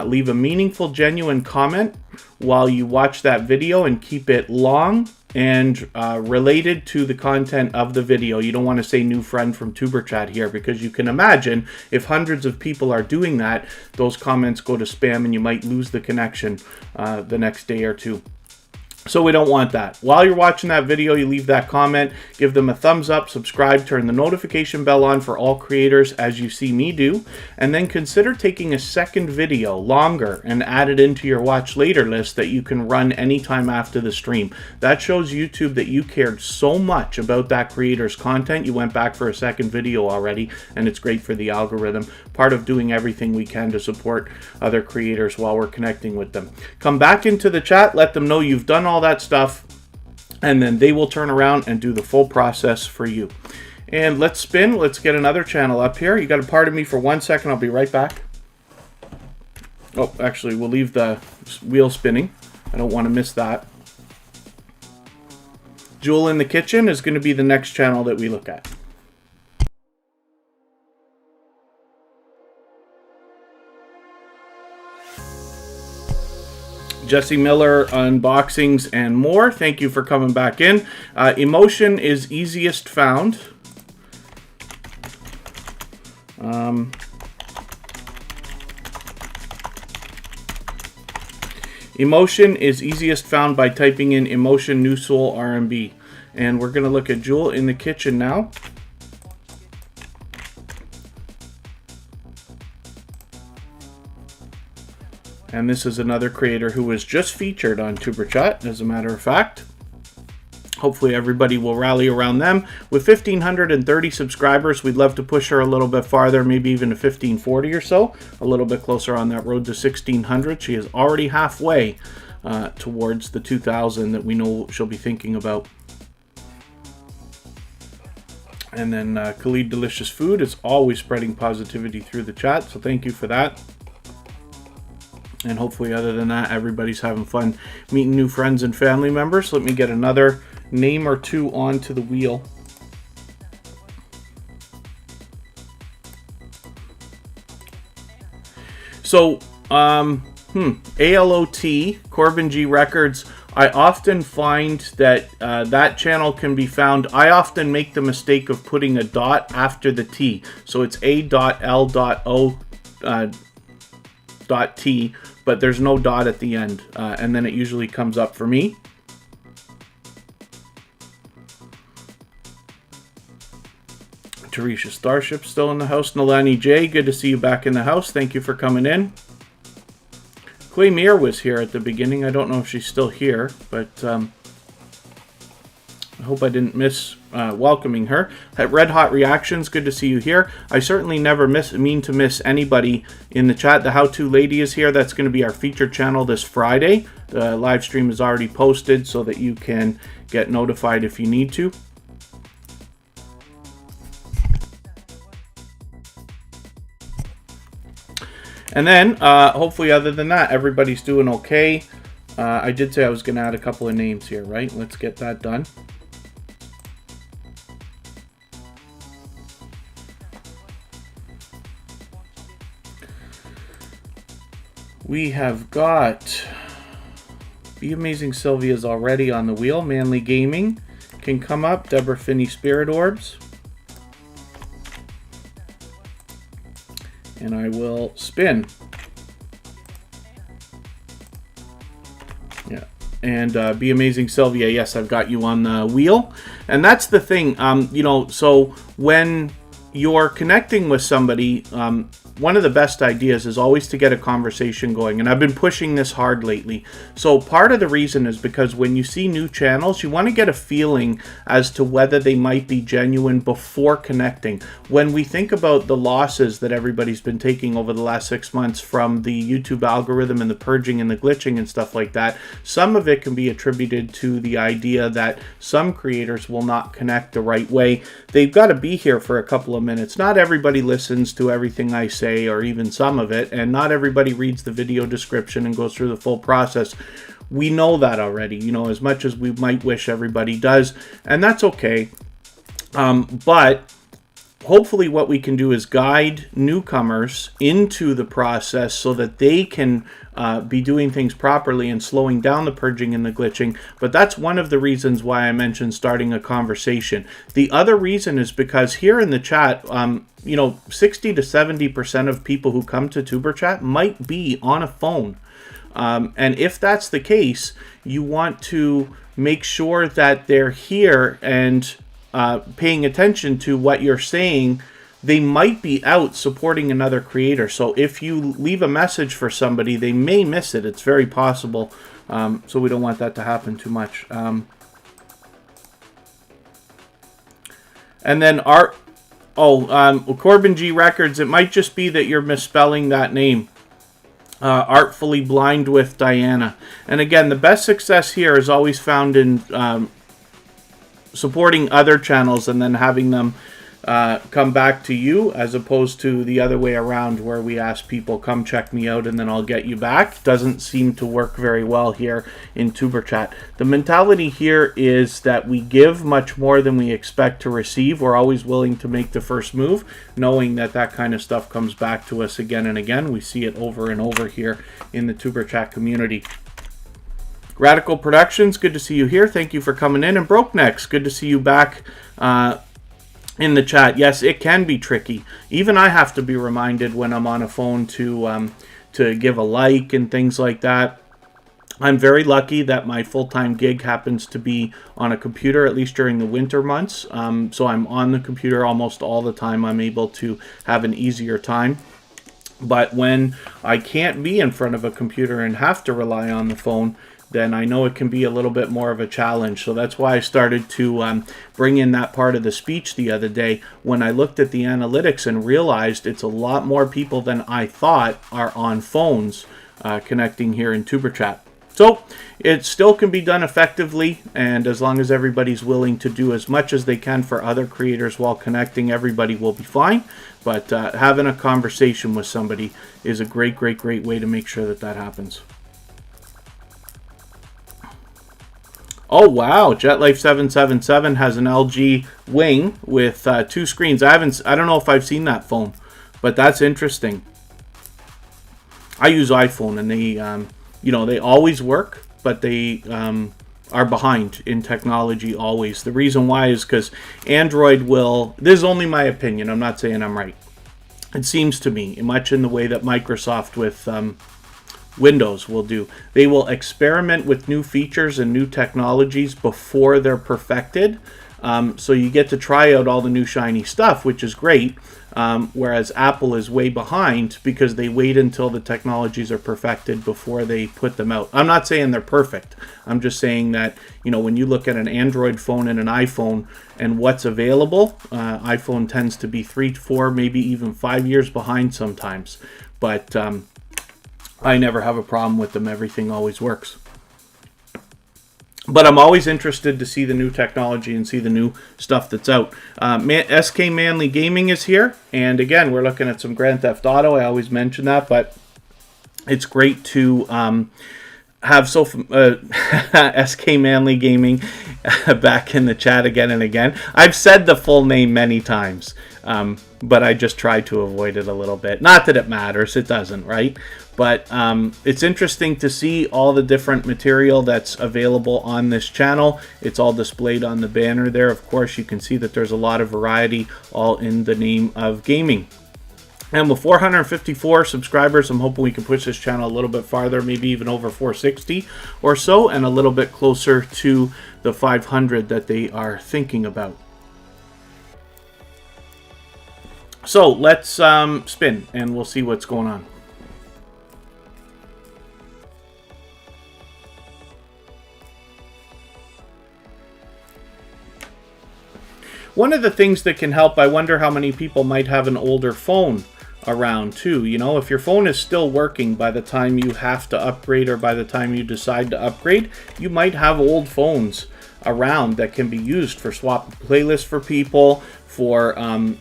Leave a meaningful, genuine comment while you watch that video and keep it long and related to the content of the video. You don't want to say new friend from Tuber Chat here, because you can imagine if hundreds of people are doing that, those comments go to spam and you might lose the connection the next day or two. So we don't want that. While you're watching that video, you leave that comment, give them a thumbs up, subscribe, turn the notification bell on for all creators as you see me do, and then consider taking a second video, longer, and add it into your watch later list that you can run anytime after the stream. That shows YouTube that you cared so much about that creator's content, you went back for a second video already, and it's great for the algorithm. Part of doing everything we can to support other creators while we're connecting with them. Come back into the chat, let them know you've done all that stuff, and then they will turn around and do the full process for you. And let's spin. Let's get another channel up here. You got to pardon me for 1 second. I'll be right back. Oh, actually, we'll leave the wheel spinning. I don't want to miss that. Jewel in the Kitchen is going to be the next channel that we look at. Jesse Miller unboxings and more. Thank you for coming back in. Emotion is easiest found. Emotion is easiest found by typing in Emotion New Soul R&B. And we're going to look at Jewel in the Kitchen now. And this is another creator who was just featured on Tuber Chat, as a matter of fact. Hopefully everybody will rally around them. With 1,530 subscribers, we'd love to push her a little bit farther, maybe even to 1,540 or so. A little bit closer on that road to 1,600. She is already halfway towards the 2,000 that we know she'll be thinking about. And then Khalid Delicious Food is always spreading positivity through the chat, so thank you for that. And hopefully, other than that, everybody's having fun meeting new friends and family members. Let me get another name or two onto the wheel. So, ALOT, Corbin G Records, I often find that that channel can be found. I often make the mistake of putting a dot after the T. So it's A.L.O. .t, but there's no dot at the end, and then it usually comes up for me. Tarisha Starship still in the house. Nalani J, good to see you back in the house. Thank you for coming in. Clay Meir was here at the beginning. I don't know if she's still here, but I hope I didn't miss welcoming her. At Red Hot Reactions, good to see you here. I certainly never mean to miss anybody in the chat. The How To Lady is here. That's going to be our featured channel this Friday. The live stream is already posted so that you can get notified if you need to. And then, hopefully, other than that, everybody's doing okay. I did say I was going to add a couple of names here, right? Let's get that done. We have got Be Amazing Sylvia is already on the wheel. Manly Gaming can come up. Deborah Finney Spirit Orbs. And I will spin. Yeah. And Be Amazing Sylvia, yes, I've got you on the wheel. And that's the thing, you know, so when you're connecting with somebody, one of the best ideas is always to get a conversation going. And I've been pushing this hard lately. So part of the reason is because when you see new channels, you want to get a feeling as to whether they might be genuine before connecting. When we think about the losses that everybody's been taking over the last 6 months from the YouTube algorithm and the purging and the glitching and stuff like that, some of it can be attributed to the idea that some creators will not connect the right way. They've got to be here for a couple of minutes. Not everybody listens to everything I say, or even some of it, and not everybody reads the video description and goes through the full process. We know that already, you know, as much as we might wish everybody does, and that's okay. But hopefully what we can do is guide newcomers into the process so that they can be doing things properly and slowing down the purging and the glitching. But that's one of the reasons why I mentioned starting a conversation. The other reason is because here in the chat, you know, 60 to 70% of people who come to Tuber Chat might be on a phone. And if that's the case, you want to make sure that they're here and paying attention to what you're saying. They might be out supporting another creator. So if you leave a message for somebody, they may miss it. It's very possible. So we don't want that to happen too much. And then Corbin G Records, it might just be that you're misspelling that name. Artfully Blind with Diana. And again, the best success here is always found in supporting other channels and then having them come back to you, as opposed to the other way around where we ask people, come check me out and then I'll get you back. Doesn't seem to work very well here in Tuber Chat. The mentality here is that we give much more than we expect to receive. We're always willing to make the first move, knowing that that kind of stuff comes back to us again and again. We see it over and over here in the Tuber Chat community. Radical Productions, good to see you here. Thank you for coming in. And Broke Necks, good to see you back in the chat. Yes, it can be tricky. Even I have to be reminded when I'm on a phone to give a like and things like that. I'm very lucky that my full-time gig happens to be on a computer, at least during the winter months. So I'm on the computer almost all the time. I'm able to have an easier time. But when I can't be in front of a computer and have to rely on the phone, then I know it can be a little bit more of a challenge. So that's why I started to bring in that part of the speech the other day when I looked at the analytics and realized it's a lot more people than I thought are on phones connecting here in Tuber Chat. So it still can be done effectively, and as long as everybody's willing to do as much as they can for other creators while connecting, everybody will be fine. But having a conversation with somebody is a great way to make sure that that happens. Oh wow, JetLife777 has an LG Wing with 2 screens. I don't know if I've seen that phone, but that's interesting. I use iPhone and they you know, they always work, but they are behind in technology always. The reason why is because Android will, this is only my opinion, I'm not saying I'm right. It seems to me, much in the way that Microsoft with Windows will do. They will experiment with new features and new technologies before they're perfected. So you get to try out all the new shiny stuff, which is great. Whereas Apple is way behind because they wait until the technologies are perfected before they put them out. I'm not saying they're perfect. I'm just saying that, you know, when you look at an Android phone and an iPhone and what's available, iPhone tends to be 3 to 4, maybe even 5 years behind sometimes. But I never have a problem with them. Everything always works. But I'm always interested to see the new technology and see the new stuff that's out. SK Manly Gaming is here. And again, we're looking at some Grand Theft Auto. I always mention that, but it's great to have SK Manly Gaming back in the chat again and again. I've said the full name many times, but I just try to avoid it a little bit. Not that it matters, it doesn't, right? But it's interesting to see all the different material that's available on this channel. It's all displayed on the banner there. Of course, you can see that there's a lot of variety, all in the name of gaming. And with 454 subscribers, I'm hoping we can push this channel a little bit farther, maybe even over 460 or so, and a little bit closer to the 500 that they are thinking about. So let's spin, and we'll see what's going on. One of the things that can help, I wonder how many people might have an older phone around too. You know, if your phone is still working by the time you have to upgrade or by the time you decide to upgrade, you might have old phones around that can be used for swap playlists for people, for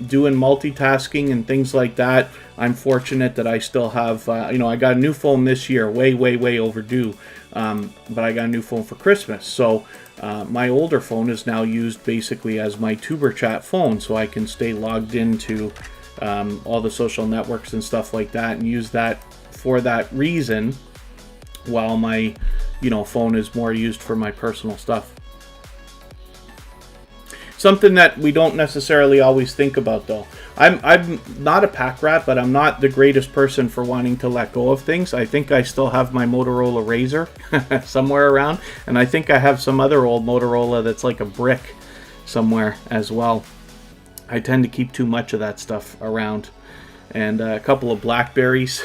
doing multitasking and things like that. I'm fortunate that I still have, you know, I got a new phone this year, way overdue, but I got a new phone for Christmas. So my older phone is now used basically as my Tuber chat phone, so I can stay logged into all the social networks and stuff like that, and use that for that reason, while my, you know, phone is more used for my personal stuff. Something that we don't necessarily always think about, though. I'm not a pack rat, but I'm not the greatest person for wanting to let go of things. I think I still have my Motorola Razr somewhere around, and I think I have some other old Motorola that's like a brick somewhere as well. I tend to keep too much of that stuff around. And a couple of Blackberries.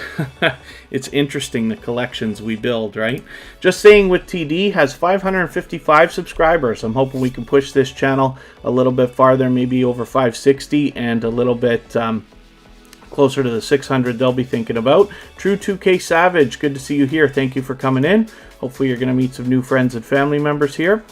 It's interesting, the collections we build, right? Just Saying with TD has 555 subscribers. I'm hoping we can push this channel a little bit farther, maybe over 560, and a little bit closer to the 600 they'll be thinking about. True 2K Savage, good to see you here. Thank you for coming in. Hopefully you're going to meet some new friends and family members here.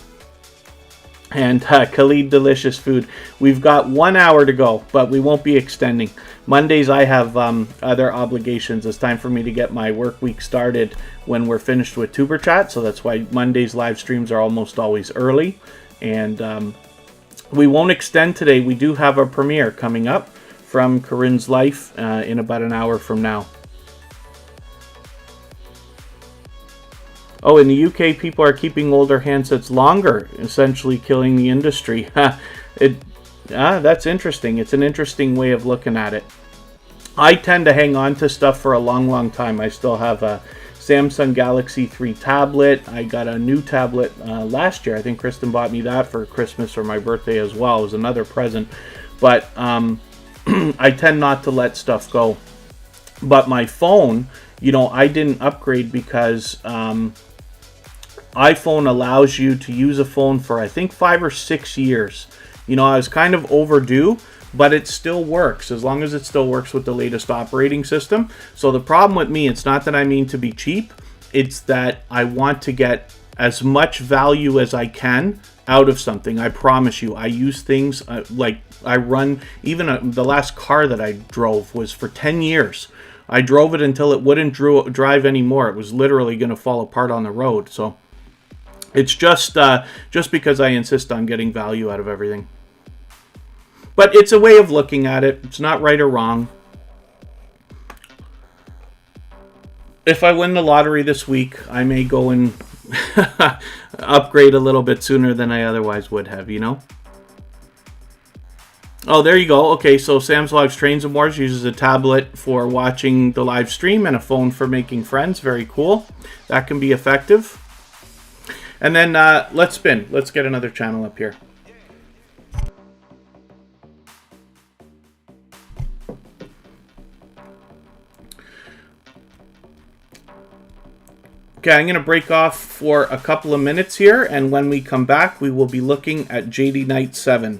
And Khalid Delicious Food. We've got 1 hour to go, but we won't be extending. Mondays I have other obligations. It's time for me to get my work week started when we're finished with Tuber Chat, so that's why Mondays live streams are almost always early. And we won't extend today. We do have a premiere coming up from Corinne's Life in about an hour from now. Oh, in the UK, people are keeping older handsets longer, essentially killing the industry. That's interesting. It's an interesting way of looking at it. I tend to hang on to stuff for a long time. I still have a Samsung Galaxy 3 tablet. I got a new tablet last year. I think Kristen bought me that for Christmas or my birthday as well. It was another present. But I tend not to let stuff go. But my phone, you know, I didn't upgrade because iPhone allows you to use a phone for I think 5 or 6 years. You know, I was kind of overdue, but it still works as long as it still works with the latest operating system. So the problem with me, it's not that I mean to be cheap, it's that I want to get as much value as I can out of something. I promise you, I use things like I run, even the last car that I drove was for 10 years. I drove it until it wouldn't drive anymore. It was literally going to fall apart on the road. So it's just because I insist on getting value out of everything. But it's a way of looking at it. It's not right or wrong. If I win the lottery this week, I may go and upgrade a little bit sooner than I otherwise would have, you know? Oh, there you go. Okay, so Sam's Logs Trains and Wars uses a tablet for watching the live stream and a phone for making friends. Very cool. That can be effective. And then let's spin. Let's get another channel up here. Okay, I'm going to break off for a couple of minutes here, and when we come back, we will be looking at JD Knight 7.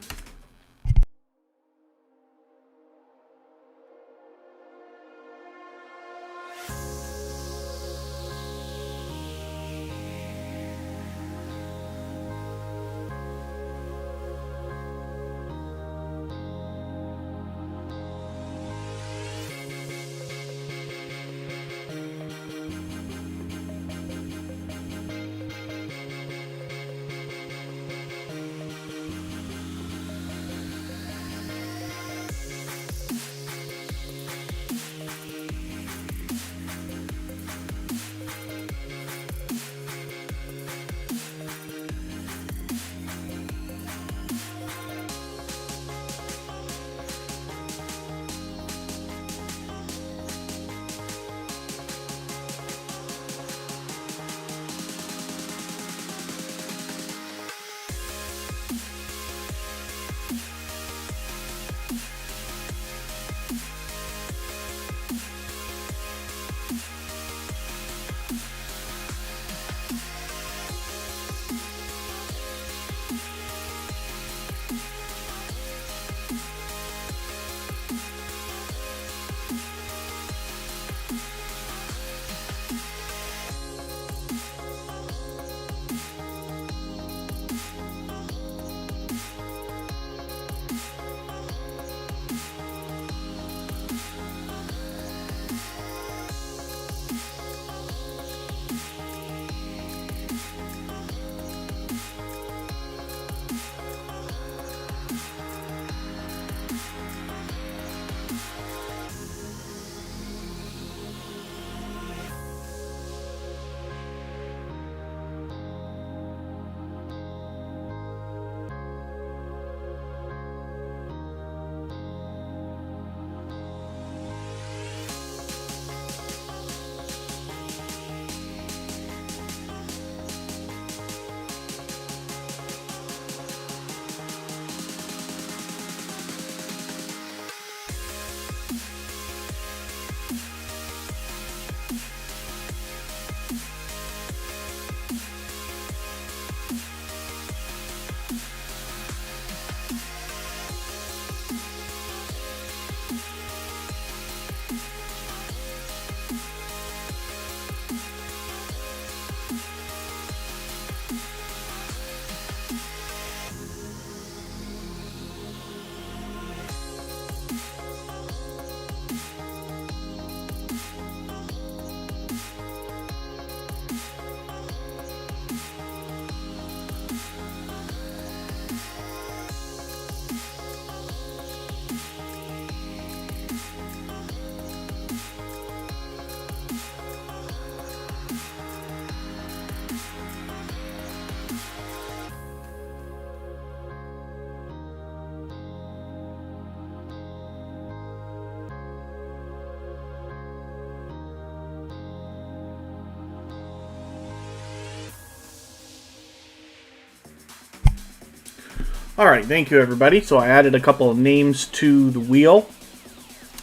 All right, thank you, everybody. So I added a couple of names to the wheel,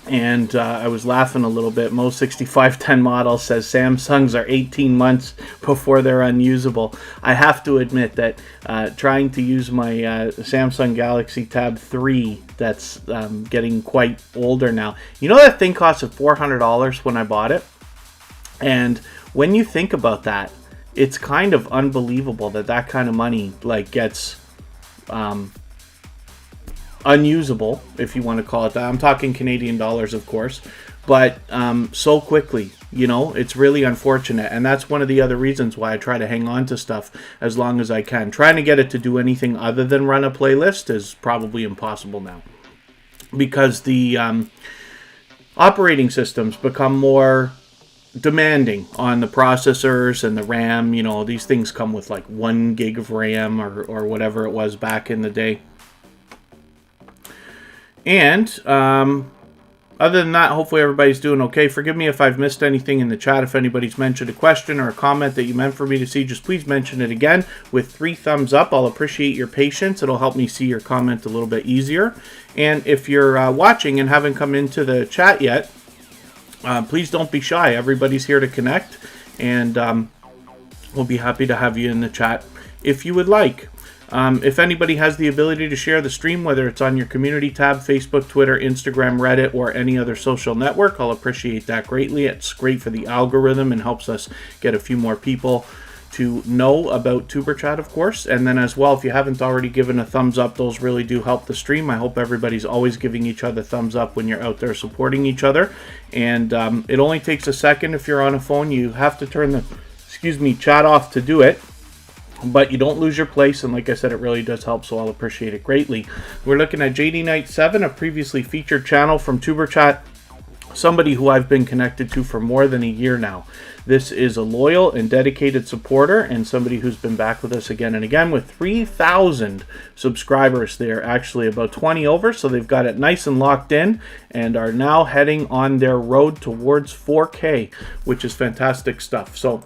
and I was laughing a little bit. Mo 6510 model says Samsungs are 18 months before they're unusable. I have to admit that trying to use my Samsung Galaxy Tab 3, that's getting quite older now. You know, that thing costed $400 when I bought it? And when you think about that, it's kind of unbelievable that that kind of money like gets unusable, if you want to call it that. I'm talking Canadian dollars, of course, but so quickly. You know, it's really unfortunate, and that's one of the other reasons why I try to hang on to stuff as long as I can. Trying to get it to do anything other than run a playlist is probably impossible now, because the operating systems become more demanding on the processors and the RAM. You know, these things come with like 1 gig of RAM or whatever it was back in the day. And other than that, hopefully everybody's doing okay. Forgive me if I've missed anything in the chat. If anybody's mentioned a question or a comment that you meant for me to see, just please mention it again with 3 thumbs up. I'll appreciate your patience. It'll help me see your comment a little bit easier. And if you're watching and haven't come into the chat yet, please don't be shy. Everybody's here to connect, and we'll be happy to have you in the chat if you would like. If anybody has the ability to share the stream, whether it's on your community tab, Facebook, Twitter, Instagram, Reddit, or any other social network, I'll appreciate that greatly. It's great for the algorithm and helps us get a few more people to know about Tuber Chat, of course. And then as well, if you haven't already given a thumbs up, those really do help the stream. I hope everybody's always giving each other thumbs up when you're out there supporting each other. And it only takes a second. If you're on a phone, you have to turn the chat off to do it. But you don't lose your place, and like I said, it really does help, so I'll appreciate it greatly. We're looking at JD Knight 7, a previously featured channel from Tuber Chat, somebody who I've been connected to for more than a year now. This is a loyal and dedicated supporter, and somebody who's been back with us again and again with 3,000 subscribers. They're actually about 20 over, so they've got it nice and locked in, and are now heading on their road towards 4K, which is fantastic stuff. So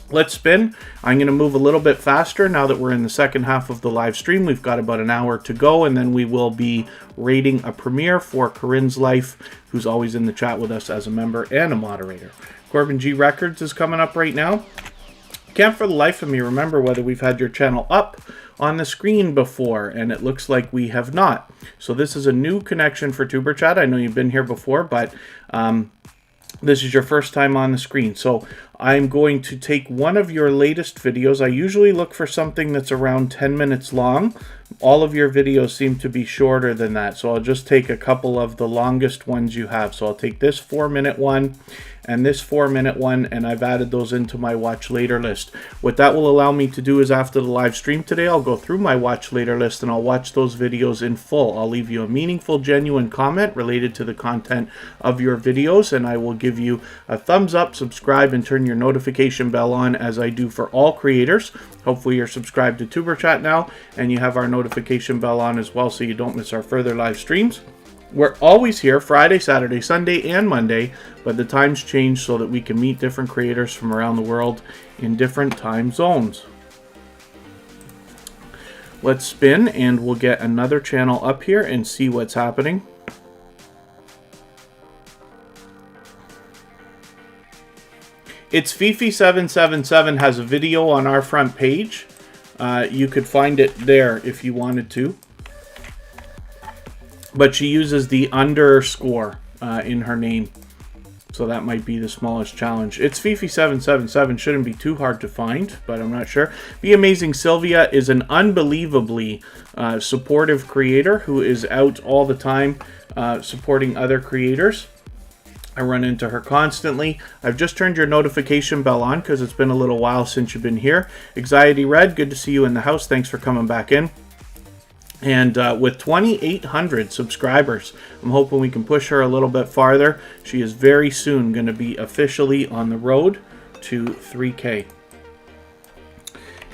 let's spin. I'm going to move a little bit faster now that we're in the second half of the live stream. We've got about an hour to go, and then we will be rating a premiere for Corinne's Life, who's always in the chat with us as a member and a moderator. Corbin G Records is coming up right now. Can't for the life of me remember whether we've had your channel up on the screen before, and it looks like we have not. So this is a new connection for Tuber Chat. I know you've been here before, but this is your first time on the screen. So I'm going to take one of your latest videos. I usually look for something that's around 10 minutes long. All of your videos seem to be shorter than that. So I'll just take a couple of the longest ones you have. So I'll take this 4-minute one and this 4-minute one, and I've added those into my watch later list. What that will allow me to do is after the live stream today, I'll go through my watch later list and I'll watch those videos in full. I'll leave you a meaningful, genuine comment related to the content of your videos, and I will give you a thumbs up, subscribe, and turn your notification bell on, as I do for all creators. Hopefully you're subscribed to Tuber Chat now, and you have our notification bell on as well, so you don't miss our further live streams. We're always here Friday, Saturday, Sunday, and Monday, but the times change so that we can meet different creators from around the world in different time zones. Let's spin, and we'll get another channel up here and see what's happening. It's Fifi777 has a video on our front page. You could find it there if you wanted to. But she uses the underscore in her name. So that might be the smallest challenge. It's Fifi777. Shouldn't be too hard to find, but I'm not sure. Be Amazing Sylvia is an unbelievably supportive creator who is out all the time supporting other creators. I run into her constantly. I've just turned your notification bell on because it's been a little while since you've been here. Anxiety Red, good to see you in the house. Thanks for coming back in. And with 2,800 subscribers, I'm hoping we can push her a little bit farther. She is very soon going to be officially on the road to 3K.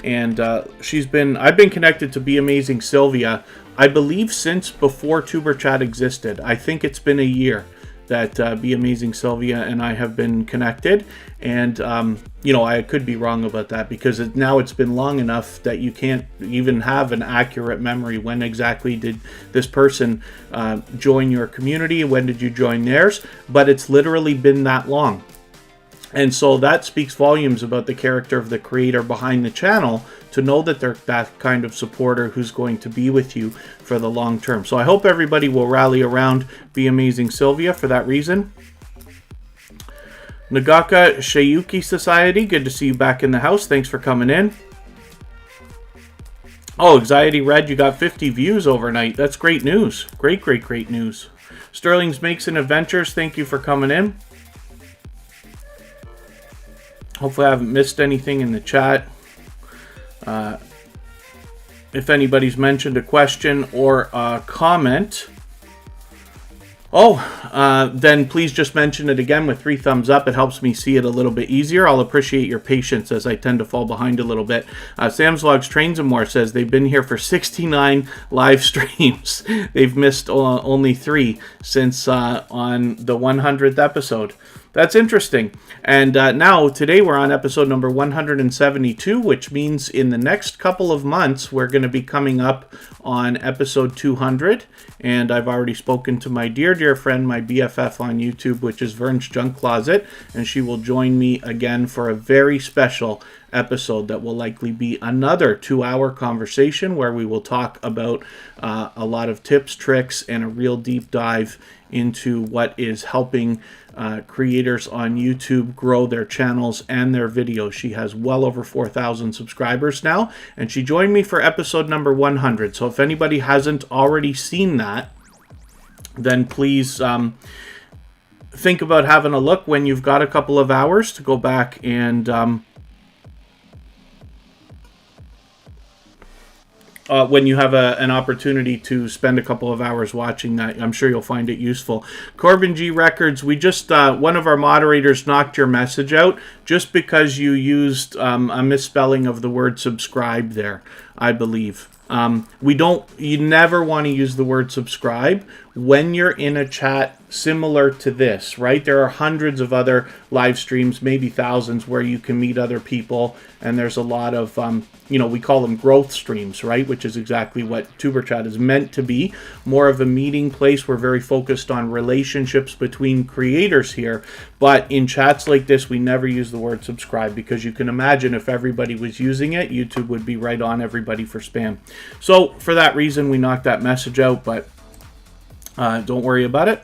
And I've been connected to Be Amazing Sylvia, I believe, since before Tuber Chat existed. I think it's been a year that Be Amazing Sylvia and I have been connected. And I could be wrong about that, because now it's been long enough that you can't even have an accurate memory. When exactly did this person join your community? When did you join theirs? But it's literally been that long. And so that speaks volumes about the character of the creator behind the channel, to know that they're that kind of supporter who's going to be with you for the long term. So I hope everybody will rally around Be Amazing Sylvia for that reason. Nagaka Shayuki Society, good to see you back in the house. Thanks for coming in. Oh, Anxiety Red, you got 50 views overnight. That's great news. Great news. Sterling's Makes and Adventures, thank you for coming in. Hopefully I haven't missed anything in the chat. If anybody's mentioned a question or a comment, then please just mention it again with 3 thumbs up. It helps me see it a little bit easier. I'll appreciate your patience as I tend to fall behind a little bit. Sam's Vlogs Trains and More says they've been here for 69 live streams. They've missed only 3 since on the 100th episode. That's interesting. And now, today we're on episode number 172, which means in the next couple of months, we're going to be coming up on episode 200. And I've already spoken to my dear friend, my BFF on YouTube, which is Vern's Junk Closet. And she will join me again for a very special episode that will likely be another 2-hour conversation, where we will talk about a lot of tips, tricks, and a real deep dive into what is helping creators on YouTube grow their channels and their videos. She has well over 4,000 subscribers now, and she joined me for episode number 100. So if anybody hasn't already seen that, then please think about having a look when you've got a couple of hours to go back and when you have an opportunity to spend a couple of hours watching that. I'm sure you'll find it useful. Corbin G Records, we just, one of our moderators knocked your message out just because you used a misspelling of the word subscribe there, I believe. You never want to use the word subscribe when you're in a chat similar to this, right? There are hundreds of other live streams, maybe thousands, where you can meet other people, and there's a lot of, we call them growth streams, right? Which is exactly what Tuber Chat is meant to be. More of a meeting place. We're very focused on relationships between creators here, but in chats like this, we never use the word subscribe, because you can imagine if everybody was using it, YouTube would be right on everybody for spam. So for that reason, we knocked that message out, but don't worry about it.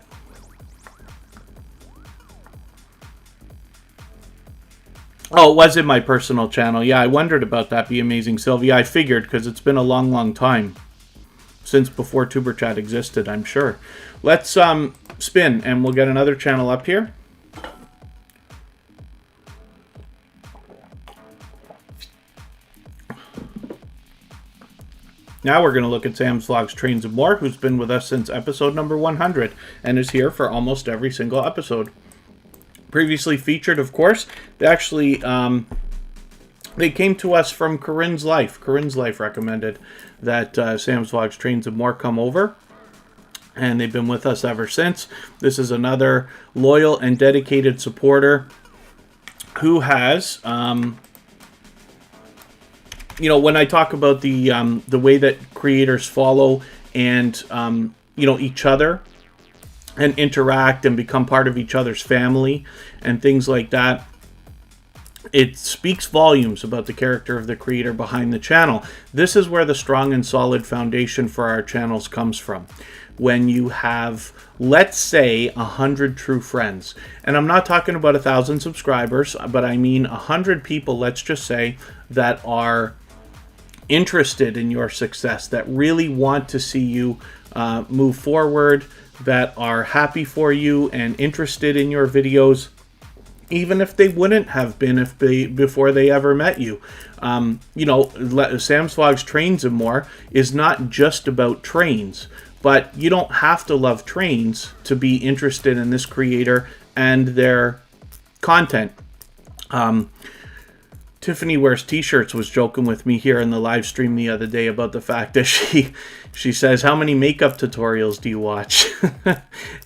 Oh, it was in my personal channel. Yeah, I wondered about that, Be Amazing Sylvia. I figured, because it's been a long time since before Tuber Chat existed, I'm sure. Let's spin, and we'll get another channel up here. Now we're going to look at Sam's Vlogs, Trains and More, who's been with us since episode number 100 and is here for almost every single episode. Previously featured, of course. They actually, they came to us from Corinne's Life. Corinne's Life recommended that Sam's Vlogs, Trains and More come over, and they've been with us ever since. This is another loyal and dedicated supporter who has... when I talk about the way that creators follow and each other and interact and become part of each other's family and things like that, it speaks volumes about the character of the creator behind the channel. This is where the strong and solid foundation for our channels comes from. When you have, let's say, 100 true friends, and I'm not talking about 1,000 subscribers, but I mean 100 people, let's just say, that are interested in your success, that really want to see you move forward, that are happy for you and interested in your videos, even if they wouldn't have been before they ever met you. Sam's Vlogs, Trains and More is not just about trains, but you don't have to love trains to be interested in this creator and their content. Tiffany Wears T-Shirts was joking with me here in the live stream the other day about the fact that she says, how many makeup tutorials do you watch?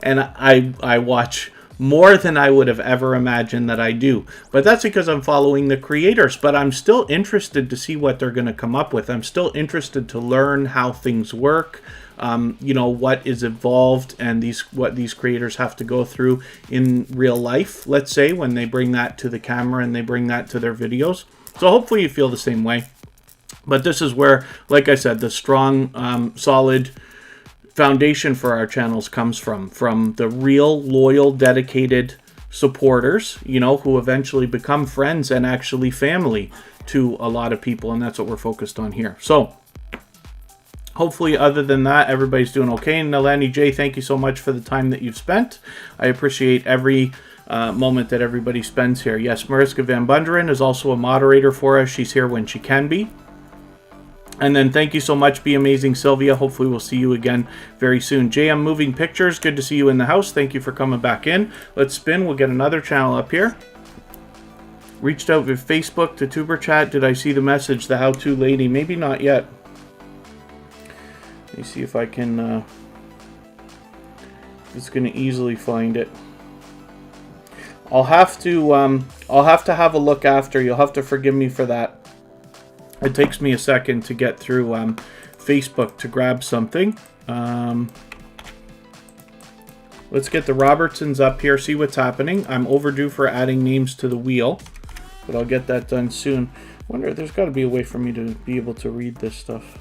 And I watch more than I would have ever imagined that I do. But that's because I'm following the creators. But I'm still interested to see what they're going to come up with. I'm still interested to learn how things work. You know, what is evolved and what these creators have to go through in real life, let's say, when they bring that to the camera and they bring that to their videos. So hopefully you feel the same way. But this is where, like I said, the strong, solid foundation for our channels comes from the real, loyal, dedicated supporters, you know, who eventually become friends and actually family to a lot of people. And that's what we're focused on here. So hopefully, other than that, everybody's doing okay. And Nalani J, thank you so much for the time that you've spent. I appreciate every moment that everybody spends here. Yes, Mariska Van Bunderen is also a moderator for us. She's here when she can be. And then thank you so much, Be Amazing Sylvia. Hopefully we'll see you again very soon. JM Moving Pictures, good to see you in the house. Thank you for coming back in. Let's spin. We'll get another channel up here. Reached out with Facebook to Tuber Chat. Did I see the message, the how-to lady? Maybe not yet. Let me see if I can, it's going to easily find it. I'll have to have a look after. You'll have to forgive me for that. It takes me a second to get through Facebook to grab something. Let's get the Robertsons up here, see what's happening. I'm overdue for adding names to the wheel, but I'll get that done soon. I wonder, there's got to be a way for me to be able to read this stuff.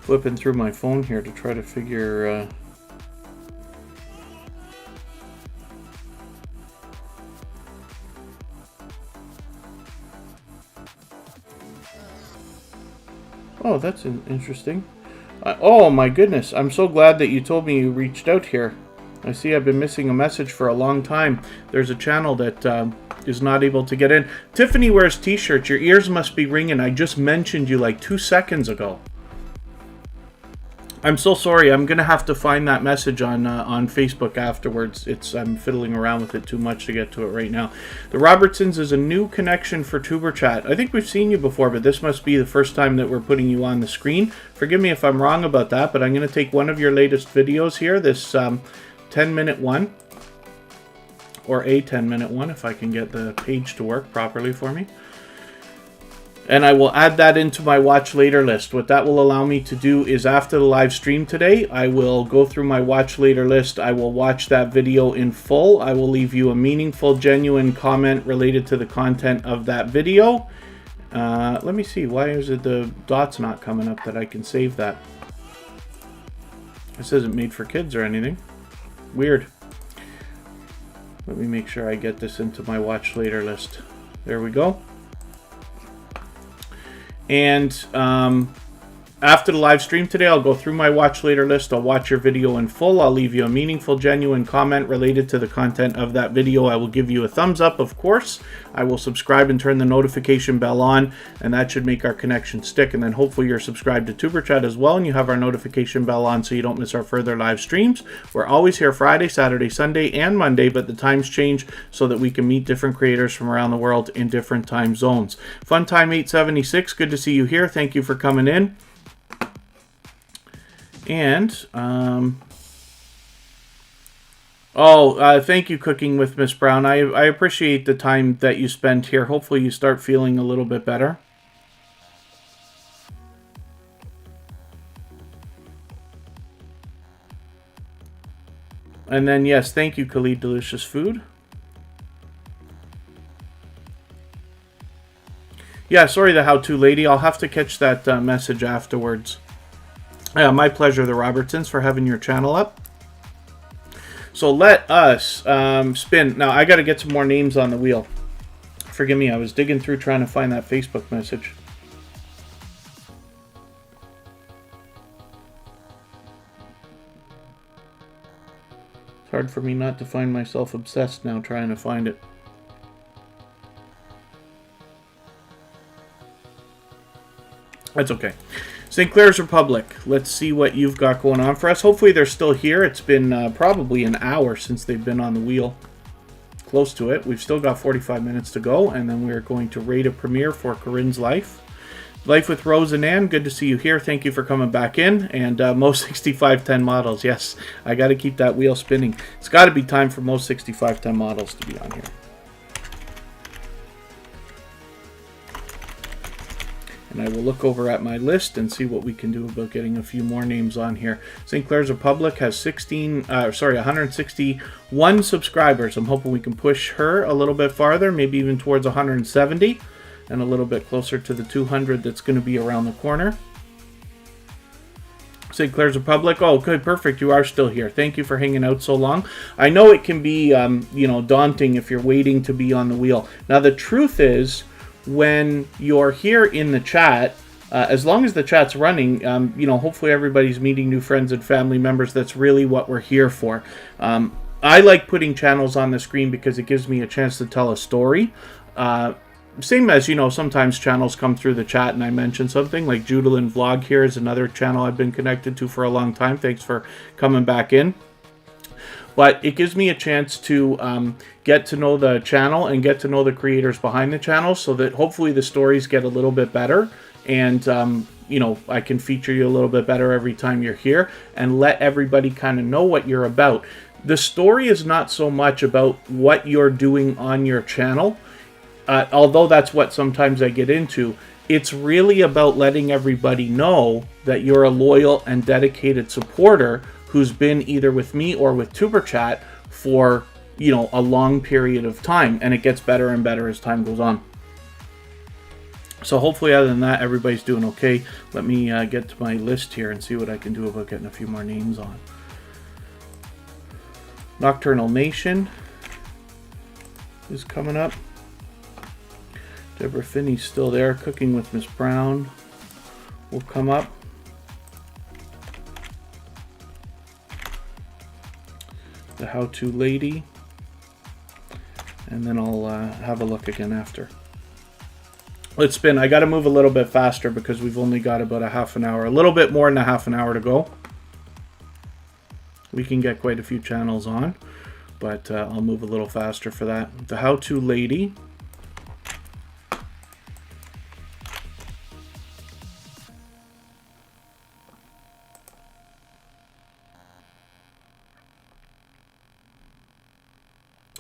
Flipping through my phone here to try to figure oh, that's interesting. Oh my goodness, I'm so glad that you told me you reached out here. I see I've been missing a message for a long time. There's a channel that is not able to get in. Tiffany wears t-shirts. Your ears must be ringing. I just mentioned you like 2 seconds ago. I'm so sorry. I'm going to have to find that message on Facebook afterwards. I'm fiddling around with it too much to get to it right now. The Robertsons is a new connection for Tuber Chat. I think we've seen you before, but this must be the first time that we're putting you on the screen. Forgive me if I'm wrong about that, but I'm going to take one of your latest videos here, this 10-minute one, or a 10-minute one, if I can get the page to work properly for me. And I will add that into my watch later list. What that will allow me to do is after the live stream today, I will go through my watch later list. I will watch that video in full. I will leave you a meaningful, genuine comment related to the content of that video. Let me see. Why is it the dot's not coming up that I can save that? This isn't made for kids or anything. Weird. Let me make sure I get this into my watch later list. There we go. And after the live stream today, I'll go through my watch later list. I'll watch your video in full. I'll leave you a meaningful, genuine comment related to the content of that video. I will give you a thumbs up, of course. I will subscribe and turn the notification bell on, and that should make our connection stick. And then hopefully you're subscribed to Tuber Chat as well, and you have our notification bell on so you don't miss our further live streams. We're always here Friday, Saturday, Sunday, and Monday, but the times change so that we can meet different creators from around the world in different time zones. Funtime 876, good to see you here. Thank you for coming in. And, thank you, Cooking with Miss Brown. I appreciate the time that you spent here. Hopefully you start feeling a little bit better. And then, yes, thank you, Khalid Delicious Food. Yeah, sorry, the how-to lady. I'll have to catch that message afterwards. My pleasure, the Robertsons, for having your channel up. So let us spin. Now, I got to get some more names on the wheel. Forgive me, I was digging through trying to find that Facebook message. It's hard for me not to find myself obsessed now trying to find it. That's okay. St. Clair's Republic. Let's see what you've got going on for us. Hopefully they're still here. It's been probably an hour since they've been on the wheel. close to it. We've still got 45 minutes to go, and then we're going to rate a premiere for Corinne's Life. Life with Rose and Ann, good to see you here. Thank you for coming back in. And Most 6510 models. Yes, I got to keep that wheel spinning. It's got to be time for Most 6510 models to be on here. And I will look over at my list and see what we can do about getting a few more names on here. St. Clair's Republic has 161 subscribers. I'm hoping we can push her a little bit farther, maybe even towards 170. And a little bit closer to the 200 that's going to be around the corner. St. Clair's Republic. Oh, good, perfect. You are still here. Thank you for hanging out so long. I know it can be, daunting if you're waiting to be on the wheel. Now, the truth is, when you're here in the chat, as long as the chat's running, hopefully everybody's meeting new friends and family members. That's really what we're here for. I like putting channels on the screen because it gives me a chance to tell a story. Same as, sometimes channels come through the chat and I mention something, like Judalyn Vlog here is another channel I've been connected to for a long time. Thanks for coming back in. But it gives me a chance to get to know the channel and get to know the creators behind the channel so that hopefully the stories get a little bit better. And, I can feature you a little bit better every time you're here and let everybody kind of know what you're about. The story is not so much about what you're doing on your channel. Although that's what sometimes I get into, it's really about letting everybody know that you're a loyal and dedicated supporter who's been either with me or with Tuber Chat for, a long period of time. And it gets better and better as time goes on. So hopefully, other than that, everybody's doing okay. Let me get to my list here and see what I can do about getting a few more names on. Nocturnal Nation is coming up. Deborah Finney's still there. Cooking with Miss Brown will come up. The How To Lady. And then I'll have a look again after. Let's spin. I got to move a little bit faster because we've only got about a half an hour. A little bit more than a half an hour to go. We can get quite a few channels on. But I'll move a little faster for that. The How To Lady.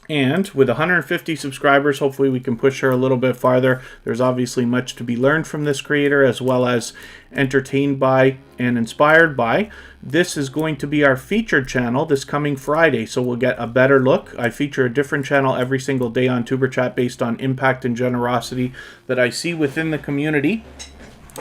And with 150 subscribers, hopefully we can push her a little bit farther. There's obviously much to be learned from this creator, as well as entertained by and inspired by. This is going to be our featured channel this coming Friday, so we'll get a better look. I feature a different channel every single day on Tuber Chat based on impact and generosity that I see within the community.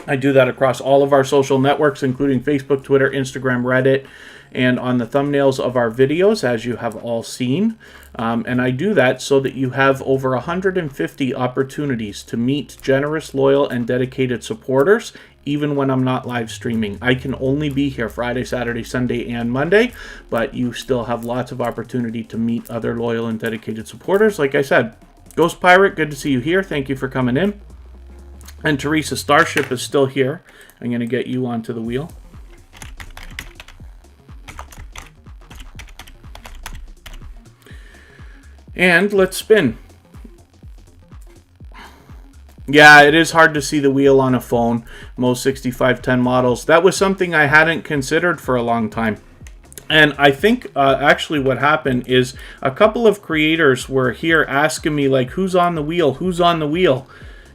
I do that across all of our social networks, including Facebook, Twitter, Instagram, Reddit, and on the thumbnails of our videos, as you have all seen. And I do that so that you have over 150 opportunities to meet generous, loyal, and dedicated supporters, even when I'm not live streaming. I can only be here Friday, Saturday, Sunday, and Monday, but you still have lots of opportunity to meet other loyal and dedicated supporters. Like I said, Ghost Pirate, good to see you here. Thank you for coming in. And Teresa Starship is still here. I'm going to get you onto the wheel. And let's spin. Yeah, it is hard to see the wheel on a phone. Most 6510 models. That was something I hadn't considered for a long time. And I think actually what happened is a couple of creators were here asking me, like, who's on the wheel? Who's on the wheel?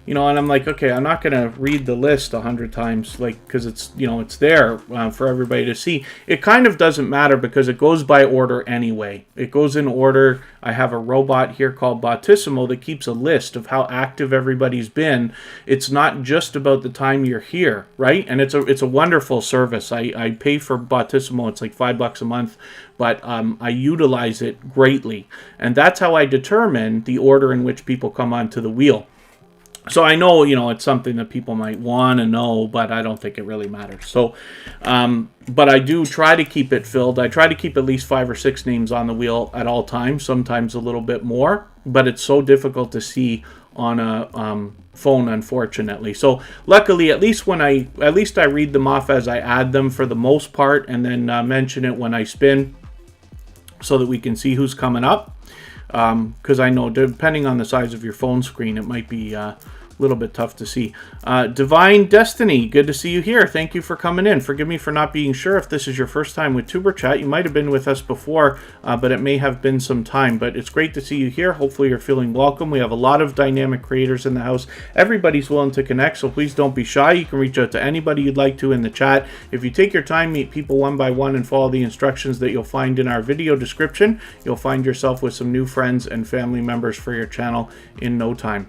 And I'm like, okay, I'm not going to read the list 100 times, like, because it's, it's there for everybody to see. It kind of doesn't matter because it goes by order anyway. It goes in order. I have a robot here called Bottissimo that keeps a list of how active everybody's been. It's not just about the time you're here, right? And it's a wonderful service. I pay for Bottissimo. It's like $5 a month, but I utilize it greatly. And that's how I determine the order in which people come onto the wheel. So I know, it's something that people might want to know, but I don't think it really matters. So, but I do try to keep it filled. I try to keep at least 5 or 6 names on the wheel at all times, sometimes a little bit more, but it's so difficult to see on a phone, unfortunately. So luckily, at least I read them off as I add them for the most part, and then mention it when I spin so that we can see who's coming up. because I know depending on the size of your phone screen, it might be a little bit tough to see. Divine Destiny, good to see you here. Thank you for coming in. Forgive me for not being sure if this is your first time with Tuber Chat. You might have been with us before, but it may have been some time. But it's great to see you here. Hopefully you're feeling welcome. We have a lot of dynamic creators in the house. Everybody's willing to connect, so please don't be shy. You can reach out to anybody you'd like to in the chat. If you take your time, meet people one by one, and follow the instructions that you'll find in our video description, you'll find yourself with some new friends and family members for your channel in no time.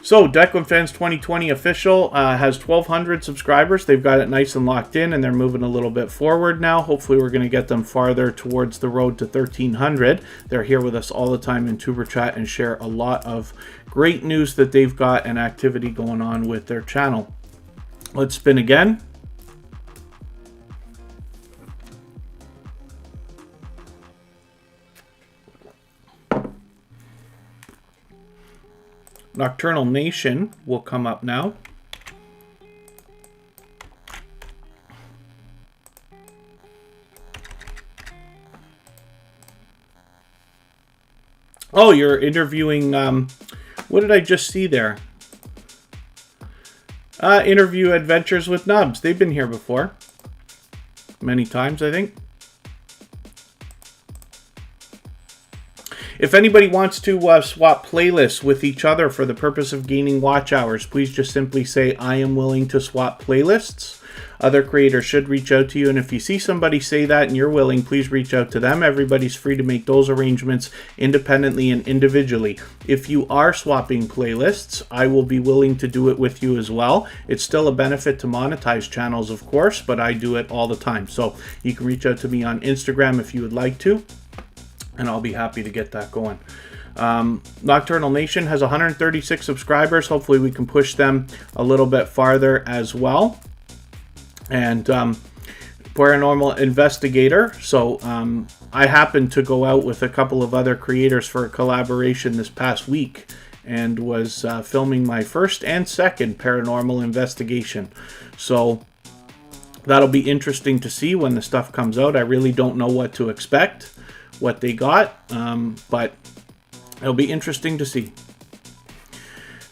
So, Declan Fans 2020 official has 1,200 subscribers. They've got it nice and locked in, and they're moving a little bit forward now. Hopefully, we're going to get them farther towards the road to 1,300. They're here with us all the time in Tuber Chat and share a lot of great news that they've got and activity going on with their channel. Let's spin again. Nocturnal Nation will come up now. Oh, you're interviewing, what did I just see there? Interview Adventures with Nubs. They've been here before. Many times, I think. If anybody wants to swap playlists with each other for the purpose of gaining watch hours, please just simply say, I am willing to swap playlists. Other creators should reach out to you, and if you see somebody say that and you're willing, please reach out to them. Everybody's free to make those arrangements independently and individually. If you are swapping playlists, I will be willing to do it with you as well. It's still a benefit to monetize channels, of course, but I do it all the time. So you can reach out to me on Instagram if you would like to, and I'll be happy to get that going. Nocturnal Nation has 136 subscribers. Hopefully we can push them a little bit farther as well. And Paranormal Investigator. So I happened to go out with a couple of other creators for a collaboration this past week and was filming my first and second paranormal investigation. So that'll be interesting to see when the stuff comes out. I really don't know what to expect, what they got, but it'll be interesting to see.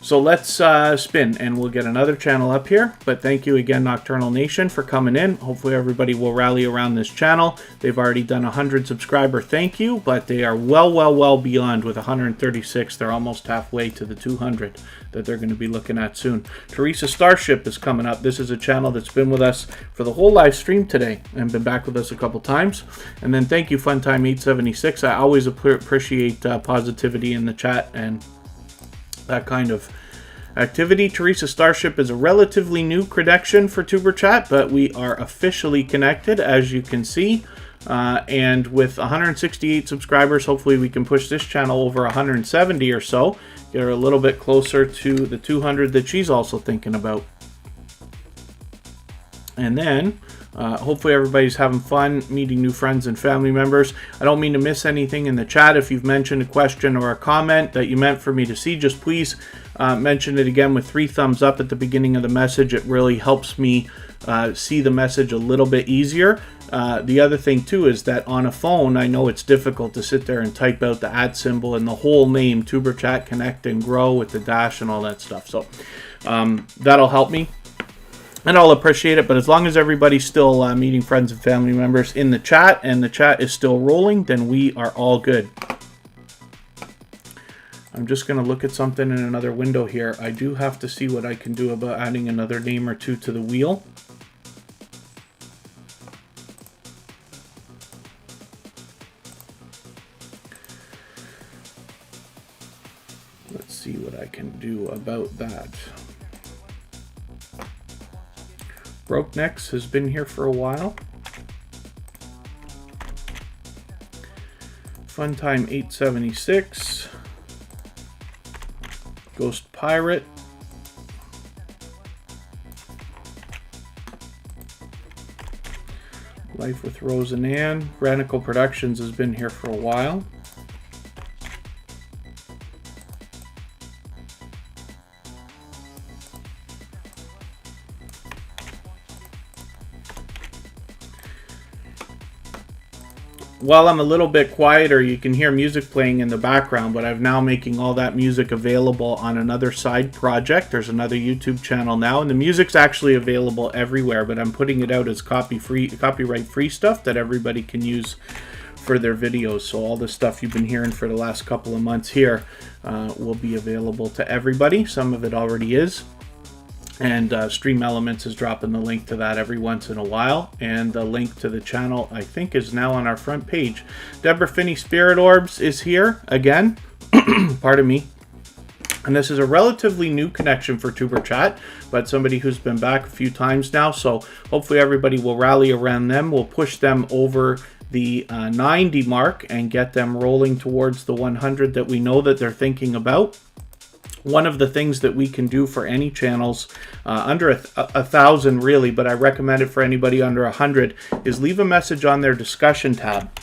So let's spin, and we'll get another channel up here. But thank you again, Nocturnal Nation, for coming in. Hopefully everybody will rally around this channel. They've already done 100 subscriber thank you, but they are well beyond with 136. They're almost halfway to the 200 that they're going to be looking at soon. Teresa Starship is coming up. This is a channel that's been with us for the whole live stream today and been back with us a couple times. And then thank you, Funtime876. I always appreciate positivity in the chat and that kind of activity. Teresa Starship is a relatively new connection for Tuber Chat, but we are officially connected, as you can see. And with 168 subscribers, hopefully we can push this channel over 170 or so. Get her a little bit closer to the 200 that she's also thinking about. And then hopefully everybody's having fun meeting new friends and family members. I don't mean to miss anything in the chat. If you've mentioned a question or a comment that you meant for me to see, just please mention it again with 3 thumbs up at the beginning of the message. It really helps me see the message a little bit easier. The other thing too is that on a phone, I know it's difficult to sit there and type out the @ symbol and the whole name, Tuber Chat Connect and Grow with the dash and all that stuff. So that'll help me. And I'll appreciate it, but as long as everybody's still meeting friends and family members in the chat, and the chat is still rolling, then we are all good. I'm just going to look at something in another window here. I do have to see what I can do about adding another name or two to the wheel. Let's see what I can do about that. Broke Necks has been here for a while. Funtime876. Ghost Pirate. Life with Rose and Ann. Radical Productions has been here for a while. while I'm a little bit quieter, you can hear music playing in the background, but I'm now making all that music available on another side project. There's another YouTube channel now, and the music's actually available everywhere, but I'm putting it out as copyright-free stuff that everybody can use for their videos. So all the stuff you've been hearing for the last couple of months here will be available to everybody. Some of it already is. And Stream Elements is dropping the link to that every once in a while. And the link to the channel, I think, is now on our front page. Deborah Finney Spirit Orbs is here again. Pardon me. And this is a relatively new connection for Tuber Chat, but somebody who's been back a few times now. So hopefully everybody will rally around them. We'll push them over the 90 mark and get them rolling towards the 100 that we know that they're thinking about. One of the things that we can do for any channels under a 1,000 really, but I recommend it for anybody under 100, is leave a message on their discussion tab.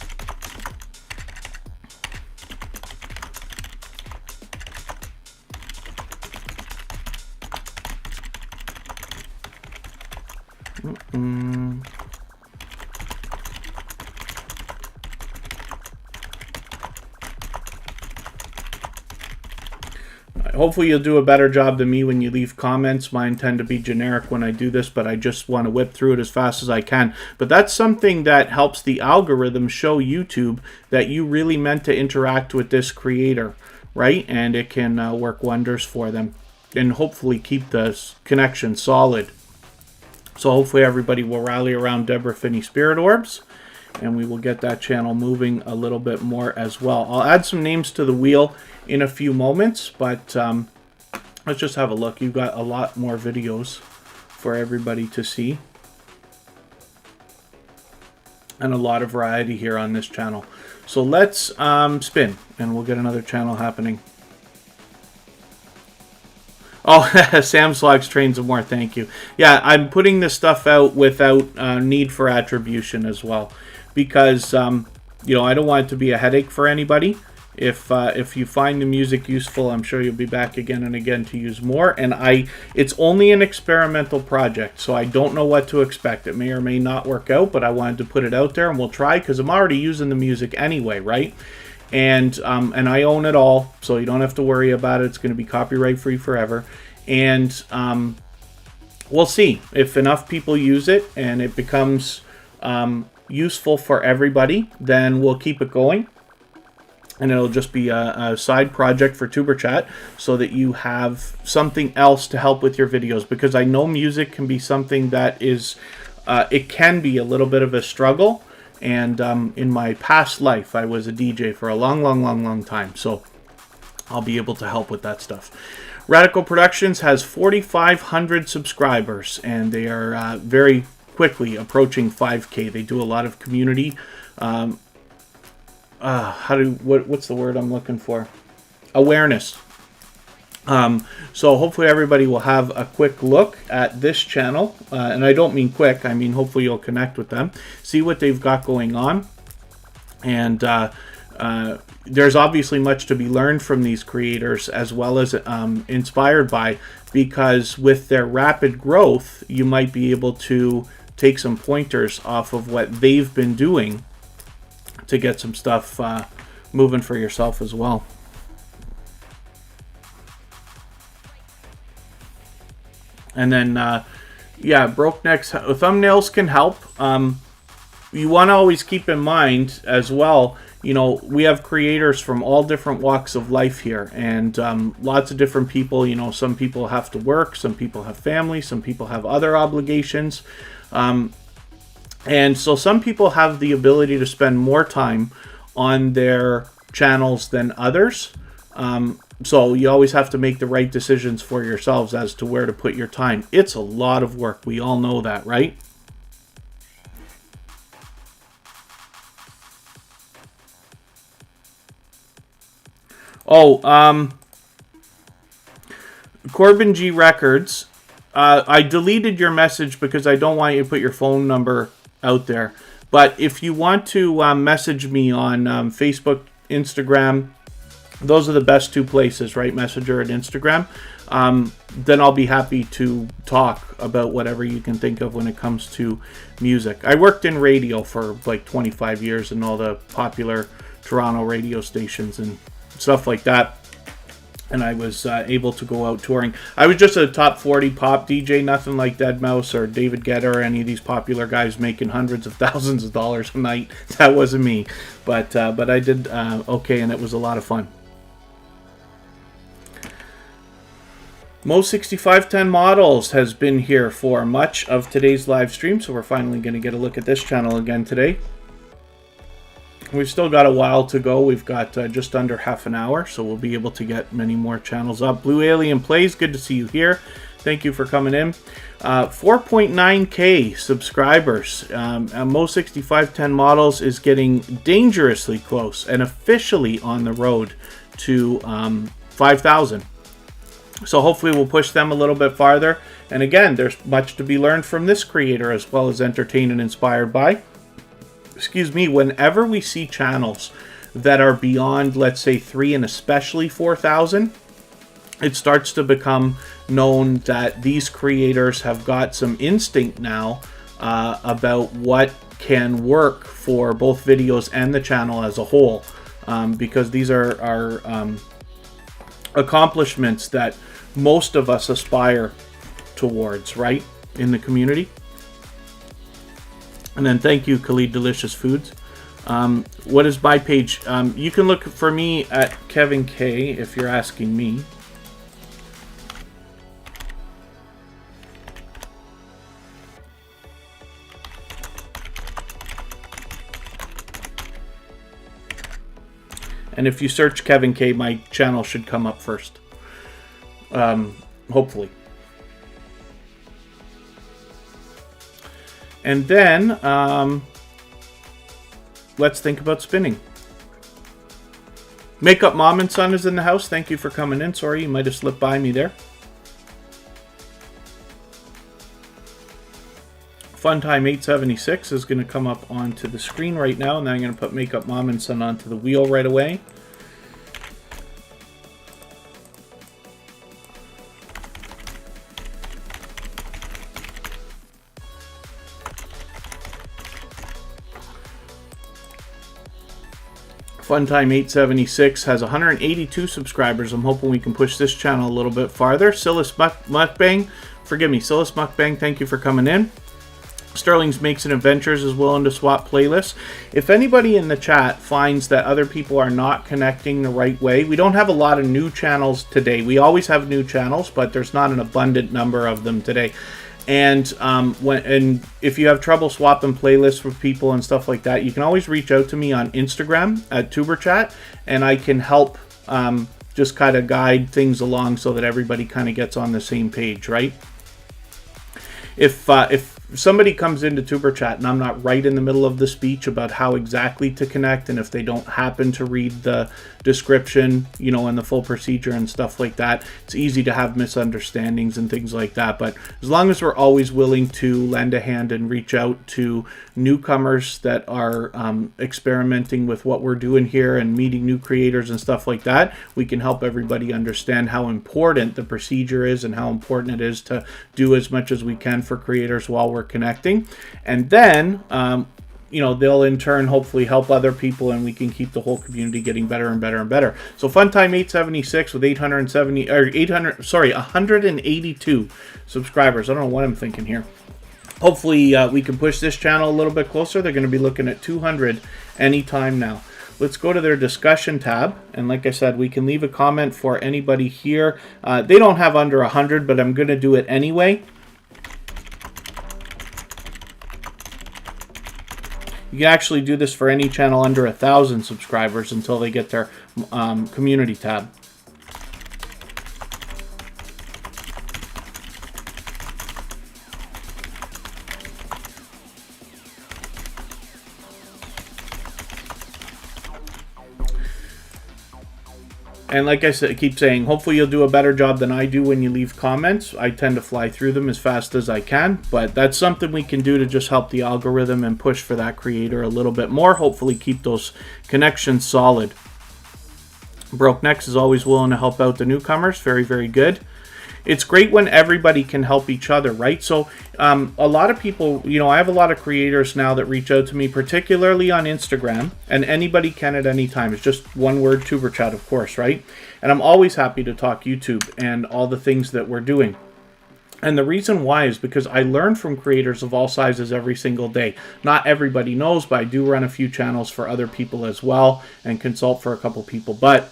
Hopefully you'll do a better job than me when you leave comments. Mine tend to be generic when I do this, but I just want to whip through it as fast as I can. But that's something that helps the algorithm show YouTube that you really meant to interact with this creator, right? And it can work wonders for them and hopefully keep the connection solid. So hopefully everybody will rally around Deborah Finney Spirit Orbs, and we will get that channel moving a little bit more as well. I'll add some names to the wheel in a few moments, but let's just have a look. You've got a lot more videos for everybody to see, and a lot of variety here on this channel. So let's spin, and we'll get another channel happening. Oh, Sam's Logs Trains of More, thank you. Yeah, I'm putting this stuff out without need for attribution as well, because you know, I don't want it to be a headache for anybody. If you find the music useful, I'm sure you'll be back again and again to use more. And it's only an experimental project, so I don't know what to expect. It may or may not work out, but I wanted to put it out there, and we'll try, because I'm already using the music anyway, right? And I own it all, so you don't have to worry about it. It's going to be copyright free forever. And we'll see if enough people use it and it becomes useful for everybody, then we'll keep it going. And it'll just be a side project for Tuber Chat, so that you have something else to help with your videos. Because I know music can be something that is, it can be a little bit of a struggle. And in my past life, I was a DJ for a long time. So I'll be able to help with that stuff. Radical Productions has 4,500 subscribers, and they are very quickly approaching 5K. They do a lot of community what's the word I'm looking for? Awareness. So hopefully everybody will have a quick look at this channel, and I don't mean quick, I mean hopefully you'll connect with them, see what they've got going on, and there's obviously much to be learned from these creators, as well as inspired by, because with their rapid growth, you might be able to take some pointers off of what they've been doing to get some stuff moving for yourself as well. And then, yeah, broke necks, thumbnails can help. You want to always keep in mind as well, you know, we have creators from all different walks of life here, and lots of different people. You know, some people have to work, some people have family, some people have other obligations. And so some people have the ability to spend more time on their channels than others. So you always have to make the right decisions for yourselves as to where to put your time. It's a lot of work. We all know that, right? Oh, Corbin G Records. I deleted your message because I don't want you to put your phone number out there. But if you want to message me on Facebook, Instagram, those are the best two places, right? Messenger and Instagram. then I'll be happy to talk about whatever you can think of when it comes to music. I worked in radio for like 25 years and all the popular Toronto radio stations and stuff like that. And I was able to go out touring. I was just a top 40 pop DJ, nothing like deadmau5 or David Guetta or any of these popular guys making hundreds of thousands of dollars a night. That wasn't me. But I did okay, and it was a lot of fun. Mo6510 Models has been here for much of today's live stream, so we're finally going to get a look at this channel again today. We've still got a while to go. We've got just under half an hour, so we'll be able to get many more channels up. Blue Alien Plays, good to see you here. Thank you for coming in. 4.9K subscribers. Mo6510 Models is getting dangerously close and officially on the road to 5,000. So hopefully we'll push them a little bit farther. And again, there's much to be learned from this creator as well as entertained and inspired by. Excuse me, whenever we see channels that are beyond, let's say, 3 and especially 4,000, it starts to become known that these creators have got some instinct now about what can work for both videos and the channel as a whole, because these are accomplishments that most of us aspire towards, right, in the community. And then thank you, Khalid Delicious Foods. What is my page? You can look for me at Kevin K if you're asking me. And if you search Kevin K, my channel should come up first. Hopefully. And then, let's think about spinning. Makeup Mom and Son is in the house. Thank you for coming in. Sorry, you might have slipped by me there. Funtime 876 is going to come up onto the screen right now. And then I'm going to put Makeup Mom and Son onto the wheel right away. Funtime 876 has 182 subscribers. I'm hoping we can push this channel a little bit farther. Silas Mukbang, forgive me, Silas Mukbang, thank you for coming in. Sterling's Makes and Adventures is willing to swap playlists. If anybody in the chat finds that other people are not connecting the right way, we don't have a lot of new channels today. We always have new channels, but there's not an abundant number of them today. And if you have trouble swapping playlists with people and stuff like that, you can always reach out to me on Instagram at TuberChat, and I can help just kind of guide things along so that everybody kind of gets on the same page, right? If somebody comes into TuberChat and I'm not right in the middle of the speech about how exactly to connect, and if they don't happen to read the description, you know, and the full procedure and stuff like that, it's easy to have misunderstandings and things like that. But as long as we're always willing to lend a hand and reach out to newcomers that are experimenting with what we're doing here and meeting new creators and stuff like that, we can help everybody understand how important the procedure is and how important it is to do as much as we can for creators while we're connecting. And then you know, they'll in turn hopefully help other people, and we can keep the whole community getting better and better and better. So Funtime 876 with 182 subscribers. I don't know what I'm thinking here. Hopefully we can push this channel a little bit closer. They're going to be looking at 200 anytime now. Let's go to their discussion tab, and like I said, we can leave a comment for anybody here. They don't have under 100, but I'm going to do it anyway. You can actually do this for any channel under 1,000 subscribers until they get their community tab. And like I said, I keep saying, hopefully you'll do a better job than I do when you leave comments. I tend to fly through them as fast as I can, but that's something we can do to just help the algorithm and push for that creator a little bit more. Hopefully keep those connections solid. Broke Necks is always willing to help out the newcomers. Very, very good. it's great when everybody can help each other, right? So a lot of people, you know, I have a lot of creators now that reach out to me, particularly on Instagram, and anybody can at any time. It's just one word, Tuber Chat, of course, right? And I'm always happy to talk YouTube and all the things that we're doing. And the reason why is because I learn from creators of all sizes every single day. Not everybody knows, but I do run a few channels for other people as well and consult for a couple people. But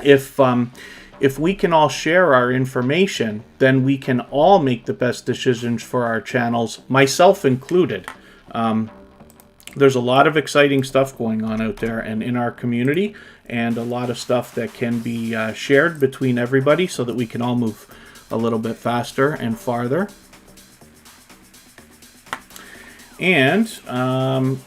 if we can all share our information, then we can all make the best decisions for our channels, myself included. There's a lot of exciting stuff going on out there and in our community, and a lot of stuff that can be shared between everybody so that we can all move a little bit faster and farther. And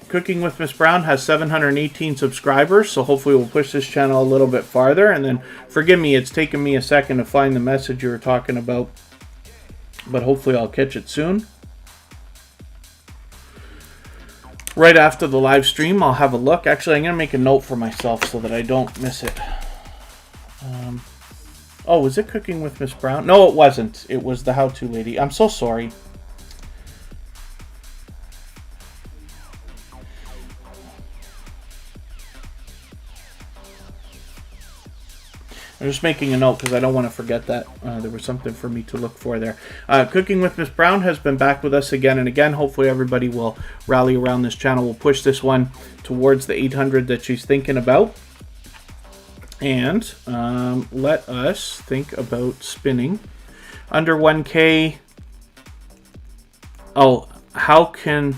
Cooking with Miss Brown has 718 subscribers, so hopefully we'll push this channel a little bit farther. And then, forgive me, it's taken me a second to find the message you were talking about, but hopefully I'll catch it soon. Right after the live stream, I'll have a look. Actually, I'm going to make a note for myself so that I don't miss it. Oh, was it Cooking with Miss Brown? No, it wasn't. It was the how-to lady. I'm so sorry. I'm just making a note because I don't want to forget that. There was something for me to look for there. Cooking with Miss Brown has been back with us again and again. Hopefully everybody will rally around this channel. We'll push this one towards the 800 that she's thinking about. And let us think about spinning. Under 1K. Oh, how can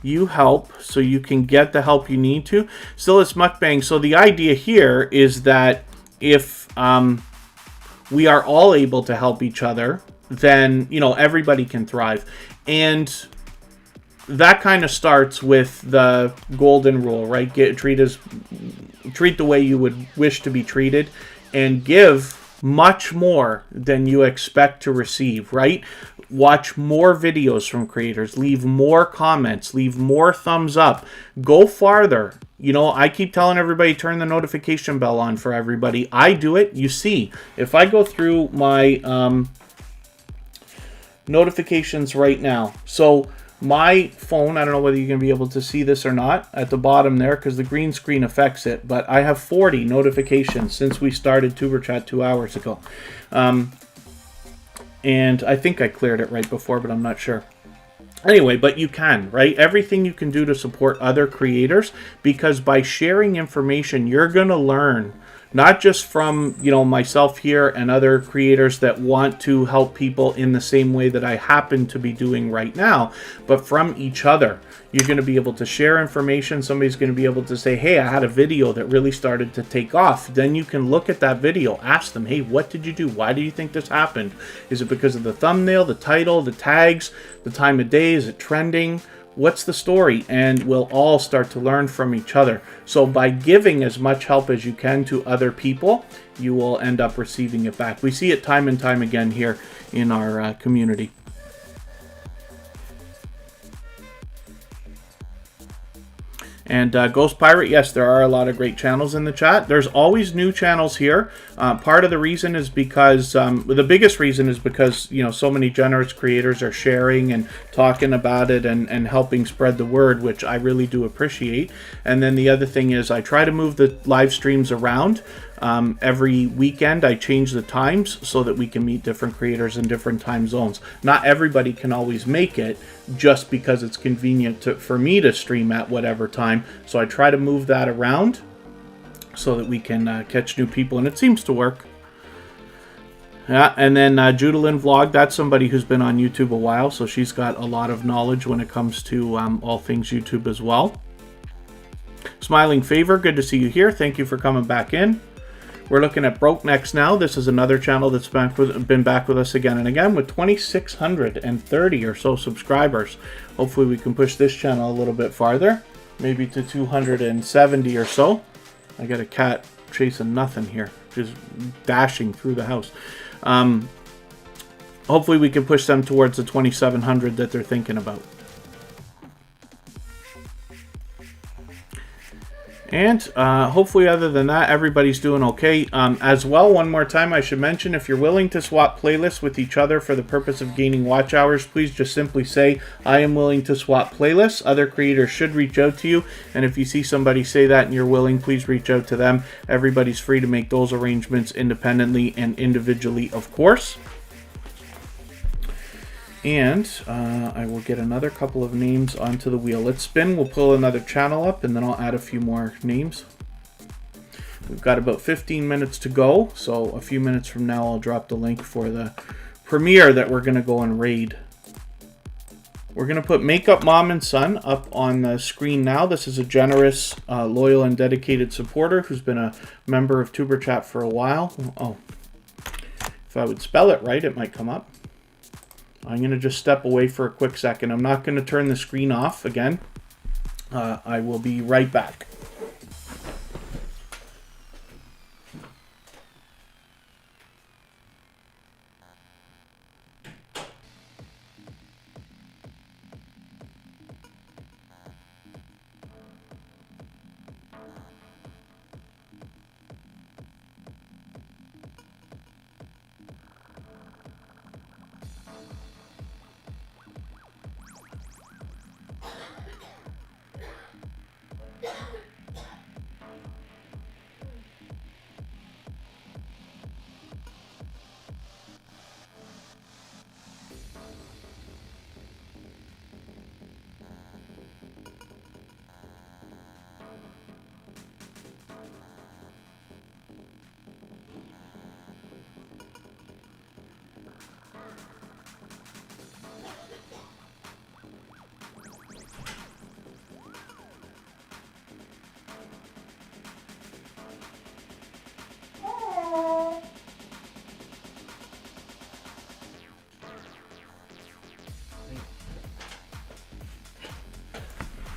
you help so you can get the help you need to? Still, it's mukbang. So the idea here is that if we are all able to help each other, then, you know, everybody can thrive. And that kind of starts with the golden rule, right? Treat the way you would wish to be treated, and give much more than you expect to receive, right? Watch more videos from creators, leave more comments, leave more thumbs up, go farther. You know, I keep telling everybody, turn the notification bell on for everybody. I do it. You see, if I go through my notifications right now, so my phone, I don't know whether you're going to be able to see this or not at the bottom there because the green screen affects it, but I have 40 notifications since we started Tuber Chat 2 hours ago. And I think I cleared it right before, but I'm not sure. Anyway, but you can, right? Everything you can do to support other creators, because by sharing information, you're going to learn. Not just from, you know, myself here and other creators that want to help people in the same way that I happen to be doing right now, but from each other. You're going to be able to share information. Somebody's going to be able to say, hey, I had a video that really started to take off. Then you can look at that video, ask them, hey, what did you do? Why do you think this happened? Is it because of the thumbnail, the title, the tags, the time of day? Is it trending? What's the story? And we'll all start to learn from each other. So by giving as much help as you can to other people, you will end up receiving it back. We see it time and time again here in our community. And Ghost Pirate, yes, there are a lot of great channels in the chat. There's always new channels here. Part of the reason is because, the biggest reason is because, you know, so many generous creators are sharing and talking about it and helping spread the word, which I really do appreciate. And then the other thing is I try to move the live streams around. Every weekend I change the times so that we can meet different creators in different time zones. Not everybody can always make it just because it's convenient for me to stream at whatever time. So I try to move that around so that we can catch new people, and it seems to work. Yeah, and then Judalyn Vlog, that's somebody who's been on YouTube a while, so she's got a lot of knowledge when it comes to all things YouTube as well. Smiling Favor, good to see you here. Thank you for coming back in. We're looking at Broke Necks now. This is another channel that's been back with us again and again with 2,630 or so subscribers. Hopefully we can push this channel a little bit farther, maybe to 270 or so. I got a cat chasing nothing here, just dashing through the house. Hopefully we can push them towards the 2,700 that they're thinking about. And hopefully, other than that, everybody's doing okay. As well, one more time, I should mention, if you're willing to swap playlists with each other for the purpose of gaining watch hours, please just simply say, I am willing to swap playlists. Other creators should reach out to you. And if you see somebody say that and you're willing, please reach out to them. Everybody's free to make those arrangements independently and individually, of course. And I will get another couple of names onto the wheel. Let's spin. We'll pull another channel up, and then I'll add a few more names. We've got about 15 minutes to go, so a few minutes from now I'll drop the link for the premiere that we're going to go and raid. We're going to put Makeup Mom and Son up on the screen now. This is a generous, loyal, and dedicated supporter who's been a member of Tuber Chat for a while. Oh, if I would spell it right, it might come up. I'm going to just step away for a quick second. I'm not going to turn the screen off again. I will be right back.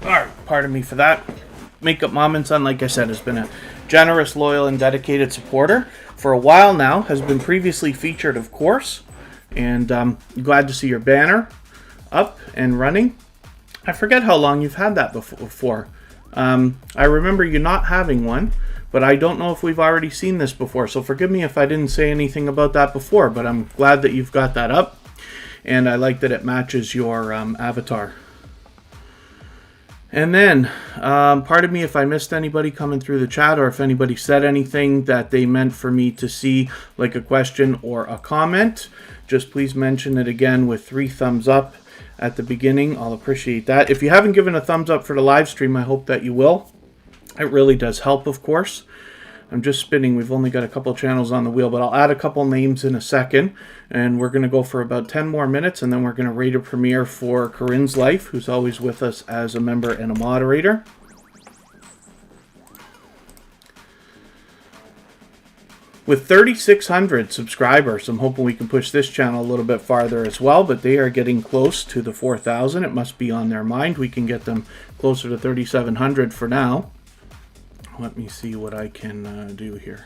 Alright, pardon me for that. Makeup Mom and Son, like I said, has been a generous, loyal, and dedicated supporter for a while now. Has been previously featured, of course. And glad to see your banner up and running. I forget how long you've had that before. I remember you not having one, but I don't know if we've already seen this before. So forgive me if I didn't say anything about that before, but I'm glad that you've got that up. And I like that it matches your avatar. And then, pardon me if I missed anybody coming through the chat, or if anybody said anything that they meant for me to see, like a question or a comment. Just please mention it again with 3 thumbs up at the beginning. I'll appreciate that. If you haven't given a thumbs up for the live stream, I hope that you will. It really does help, of course. I'm just spinning. We've only got a couple channels on the wheel, but I'll add a couple names in a second. And we're going to go for about 10 more minutes, and then we're going to raid a premiere for Corinne's Life, who's always with us as a member and a moderator. With 3,600 subscribers, I'm hoping we can push this channel a little bit farther as well, but they are getting close to the 4,000. It must be on their mind. We can get them closer to 3,700 for now. Let me see what I can do here.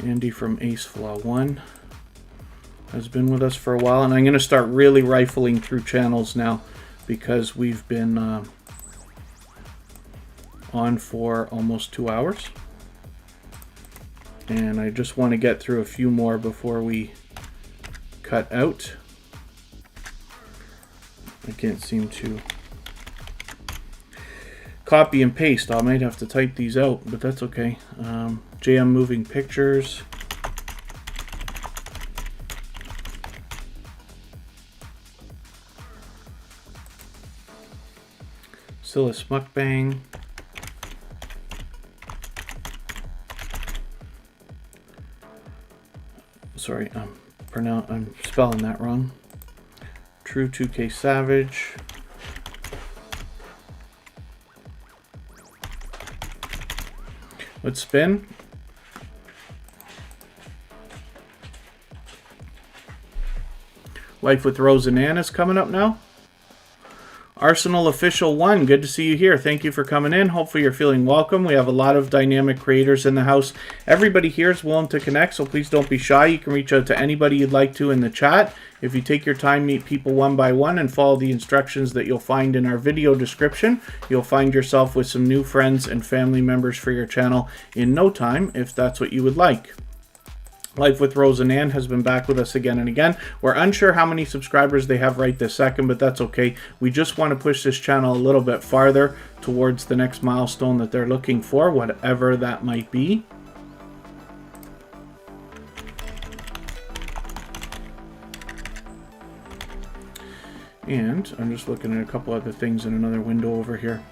Andy from Ace Flaw 1 has been with us for a while, and I'm going to start really rifling through channels now because we've been on for almost 2 hours. And I just want to get through a few more before we cut out. I can't seem to copy and paste. I might have to type these out, but that's okay. JM Moving Pictures. Silas Mukbang. Sorry, I'm spelling that wrong. True 2K Savage. Let's spin. Life with Rose and Ann is coming up now. Arsenal Official 1, good to see you here. Thank you for coming in. Hopefully you're feeling welcome. We have a lot of dynamic creators in the house. Everybody here is willing to connect, so please don't be shy. You can reach out to anybody you'd like to in the chat. If you take your time, meet people one by one, and follow the instructions that you'll find in our video description, you'll find yourself with some new friends and family members for your channel in no time, if that's what you would like. Life with Rose and Ann has been back with us again and again. We're unsure how many subscribers they have right this second, but that's okay. We just want to push this channel a little bit farther towards the next milestone that they're looking for, whatever that might be. And I'm just looking at a couple other things in another window over here.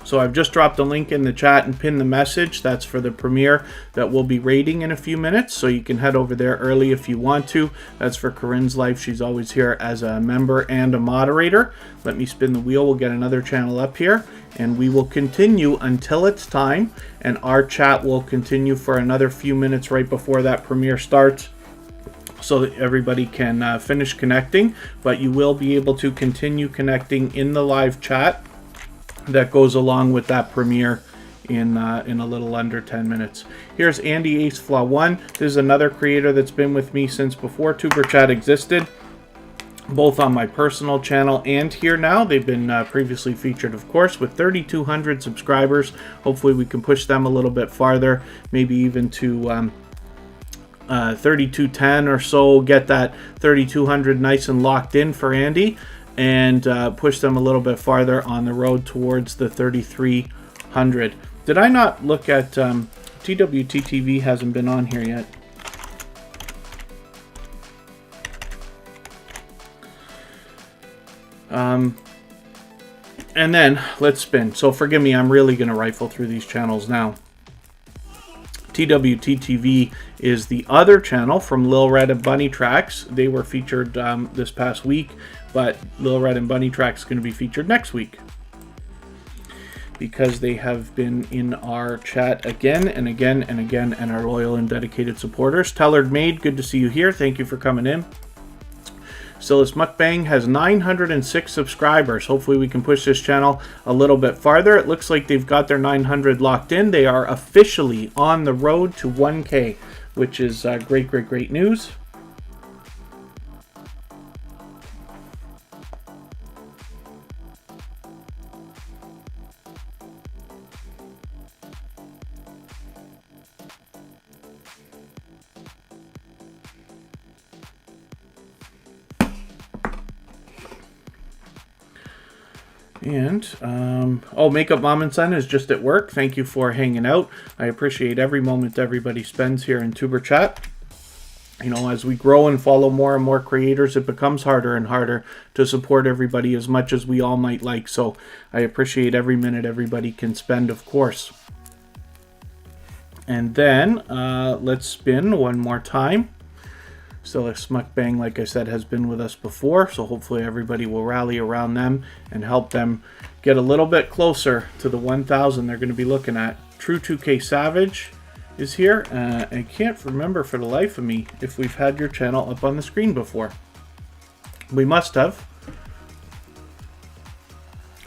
So I've just dropped a link in the chat and pinned the message. That's for the premiere that we'll be rating in a few minutes. So you can head over there early if you want to. That's for Corinne's life. She's always here as a member and a moderator. Let me spin the wheel. We'll get another channel up here. And we will continue until it's time. And our chat will continue for another few minutes right before that premiere starts, so that everybody can finish connecting. But you will be able to continue connecting in the live chat that goes along with that premiere in a little under 10 minutes. Here's Andy Ace Flaw 1. This is another creator that's been with me since before Tuber Chat existed, both on my personal channel and here now. They've been previously featured, of course, with 3,200 subscribers. Hopefully we can push them a little bit farther, maybe even to 3,210 or so, get that 3,200 nice and locked in for Andy, and push them a little bit farther on the road towards the 3,300. Did I not look at TWTTV hasn't been on here yet. And then let's spin. So forgive me, I'm really going to rifle through these channels now. TWTTV is the other channel from Lil Red and Bunny Tracks. They were featured this past week, but Lil Red and Bunny Tracks is going to be featured next week, because they have been in our chat again and again and again, and are loyal and dedicated supporters. Tellard Maid, good to see you here. Thank you for coming in. Silas Mukbang has 906 subscribers. Hopefully we can push this channel a little bit farther. It looks like they've got their 900 locked in. They are officially on the road to 1K, which is great, great, great news. And, oh, Makeup Mom and Son is just at work. Thank you for hanging out. I appreciate every moment everybody spends here in Tuber Chat. You know, as we grow and follow more and more creators, it becomes harder and harder to support everybody as much as we all might like. So I appreciate every minute everybody can spend, of course. And then let's spin one more time. Silas Mukbang, like I said, has been with us before, so hopefully everybody will rally around them and help them get a little bit closer to the 1,000 they're going to be looking at. True 2K Savage is here. I can't remember for the life of me if we've had your channel up on the screen before. We must have.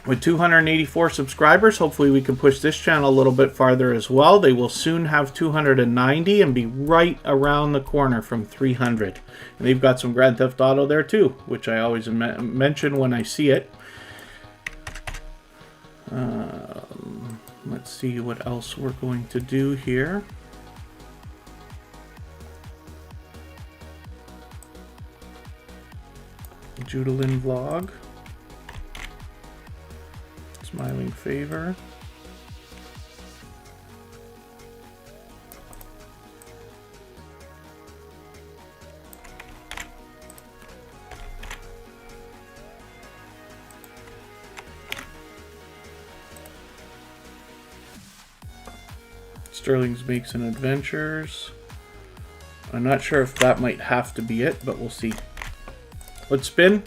With 284 subscribers, hopefully we can push this channel a little bit farther as well. They will soon have 290 and be right around the corner from 300. And they've got some Grand Theft Auto there too, which I always mention when I see it. Let's see what else we're going to do here. Judalyn Vlog. Smiling Favor. Sterling's Makes and Adventures. I'm not sure if that might have to be it, but we'll see. Let's spin,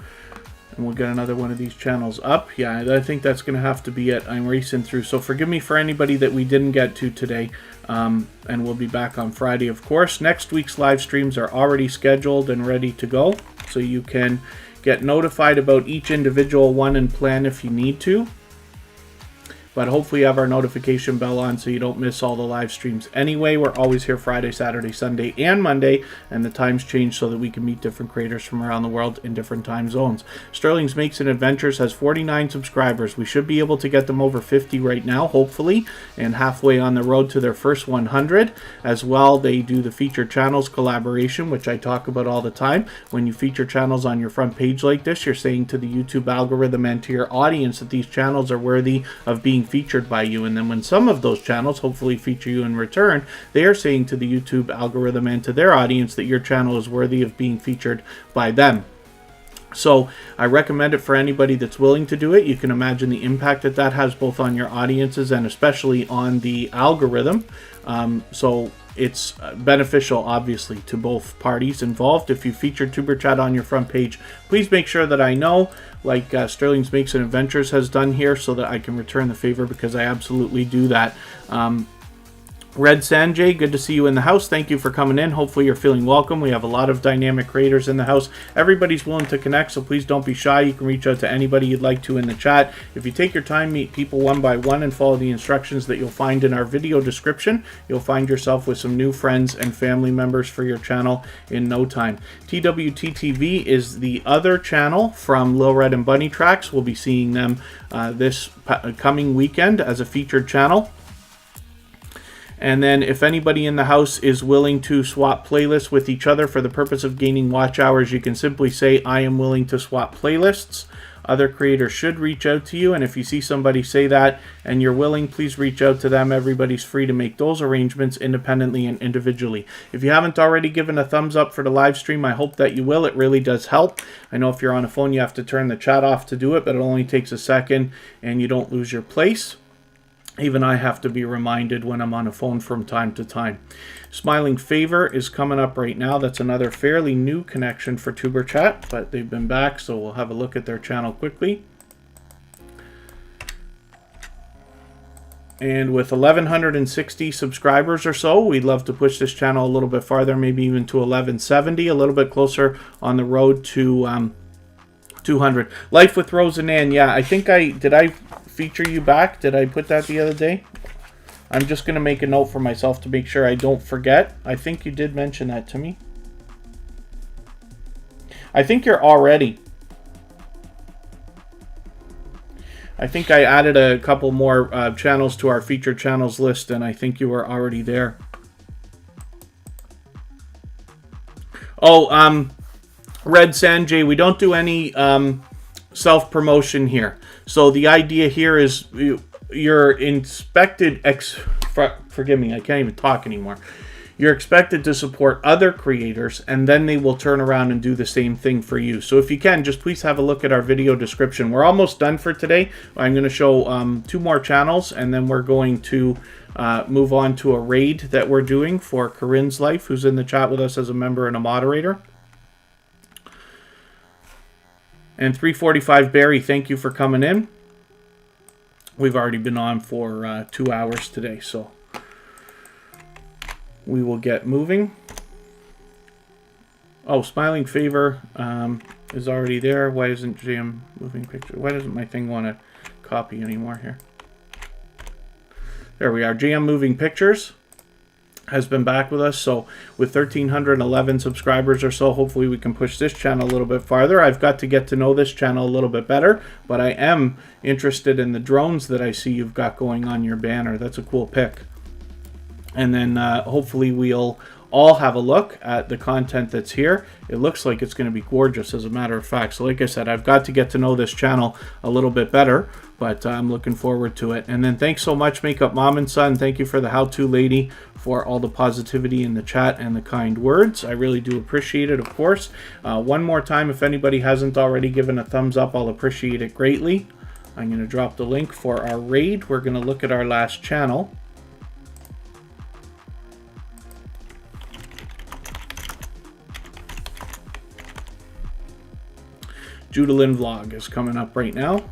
and we'll get another one of these channels up. Yeah, I think that's going to have to be it. I'm racing through, so forgive me for anybody that we didn't get to today. And we'll be back on Friday, of course. Next week's live streams are already scheduled and ready to go, so you can get notified about each individual one and plan if you need to. But hopefully you have our notification bell on so you don't miss all the live streams. Anyway, we're always here Friday, Saturday, Sunday, and Monday, and the times change so that we can meet different creators from around the world in different time zones. Sterling's Makes and Adventures has 49 subscribers. We should be able to get them over 50 right now, hopefully, and halfway on the road to their first 100. As well, they do the feature channels collaboration, which I talk about all the time. When you feature channels on your front page like this, you're saying to the YouTube algorithm and to your audience that these channels are worthy of being featured by you, and then when some of those channels hopefully feature you in return, they are saying to the YouTube algorithm and to their audience that your channel is worthy of being featured by them. So I recommend it for anybody that's willing to do it. You can imagine the impact that that has both on your audiences and especially on the algorithm. So it's beneficial, obviously, to both parties involved. If you feature Tuber Chat on your front page, please make sure that I know, like Sterling's Makes and Adventures has done here, so that I can return the favor, because I absolutely do that. Red Sanjay, good to see you in the house. Thank you for coming in. Hopefully you're feeling welcome. We have a lot of dynamic creators in the house. Everybody's willing to connect, so please don't be shy. You can reach out to anybody you'd like to in the chat. If you take your time, meet people one by one, and follow the instructions that you'll find in our video description, you'll find yourself with some new friends and family members for your channel in no time. TWTTV is the other channel from Lil Red and Bunny Tracks. We'll be seeing them this coming weekend as a featured channel. And then if anybody in the house is willing to swap playlists with each other for the purpose of gaining watch hours, you can simply say, I am willing to swap playlists. Other creators should reach out to you, and if you see somebody say that and you're willing, please reach out to them. Everybody's free to make those arrangements independently and individually. If you haven't already given a thumbs up for the live stream, I hope that you will. It really does help. I know if you're on a phone, you have to turn the chat off to do it, but it only takes a second and you don't lose your place. Even I have to be reminded when I'm on a phone from time to time. Smiling Favor is coming up right now. That's another fairly new connection for Tuber Chat, but they've been back, so we'll have a look at their channel quickly. And with 1,160 subscribers or so, we'd love to push this channel a little bit farther, maybe even to 1,170, a little bit closer on the road to 200. Life with Rose and Ann. Yeah, I think did I feature you back? Did I put that the other day? I'm just going to make a note for myself to make sure I don't forget. I think you did mention that to me. I think you're already. I think I added a couple more channels to our featured channels list, and I think you were already there. Oh, Red Sanjay, we don't do any self-promotion here. So the idea here is you're inspected, forgive me, I can't even talk anymore. You're expected to support other creators, and then they will turn around and do the same thing for you. So if you can, just please have a look at our video description. We're almost done for today. I'm going to show 2 more channels, and then we're going to move on to a raid that we're doing for Corinne's Life, who's in the chat with us as a member and a moderator. And 345 Barry, thank you for coming in. We've already been on for 2 hours today, so we will get moving. Oh, Smiling Favor is already there. Why isn't JM Moving Pictures? Why doesn't my thing want to copy anymore here? There we are. JM Moving Pictures has been back with us. So with 1,311 subscribers or so, hopefully we can push this channel a little bit farther. I've got to get to know this channel a little bit better, but I am interested in the drones that I see you've got going on your banner. That's a cool pick. And then hopefully we'll all have a look at the content that's here. It looks like it's going to be gorgeous, as a matter of fact. So like I said, I've got to get to know this channel a little bit better, but I'm looking forward to it. And then thanks so much, Makeup Mom and Son. Thank you for the how-to lady, for all the positivity in the chat and the kind words. I really do appreciate it, of course. One more time, if anybody hasn't already given a thumbs up, I'll appreciate it greatly. I'm going to drop the link for our raid. We're going to look at our last channel. Judalyn vlog is coming up right now.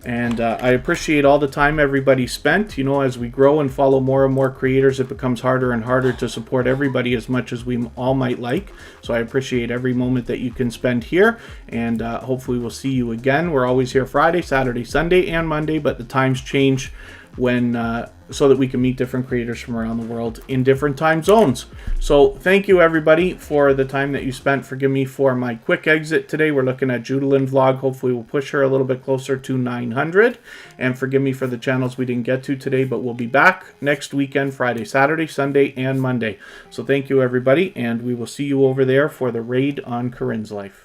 And I appreciate all the time everybody spent. You know, as we grow and follow more and more creators, it becomes harder and harder to support everybody as much as we all might like. So I appreciate every moment that you can spend here. And hopefully we'll see you again. We're always here Friday, Saturday, Sunday, and Monday, but the times change when so that we can meet different creators from around the world in different time zones. So thank you everybody for the time that you spent. Forgive me for my quick exit today. We're looking at Judalyn vlog. Hopefully we'll push her a little bit closer to 900. And forgive me for the channels we didn't get to today, but we'll be back next weekend, Friday, Saturday, Sunday, and Monday. So thank you everybody, and we will see you over there for the raid on Corinne's life.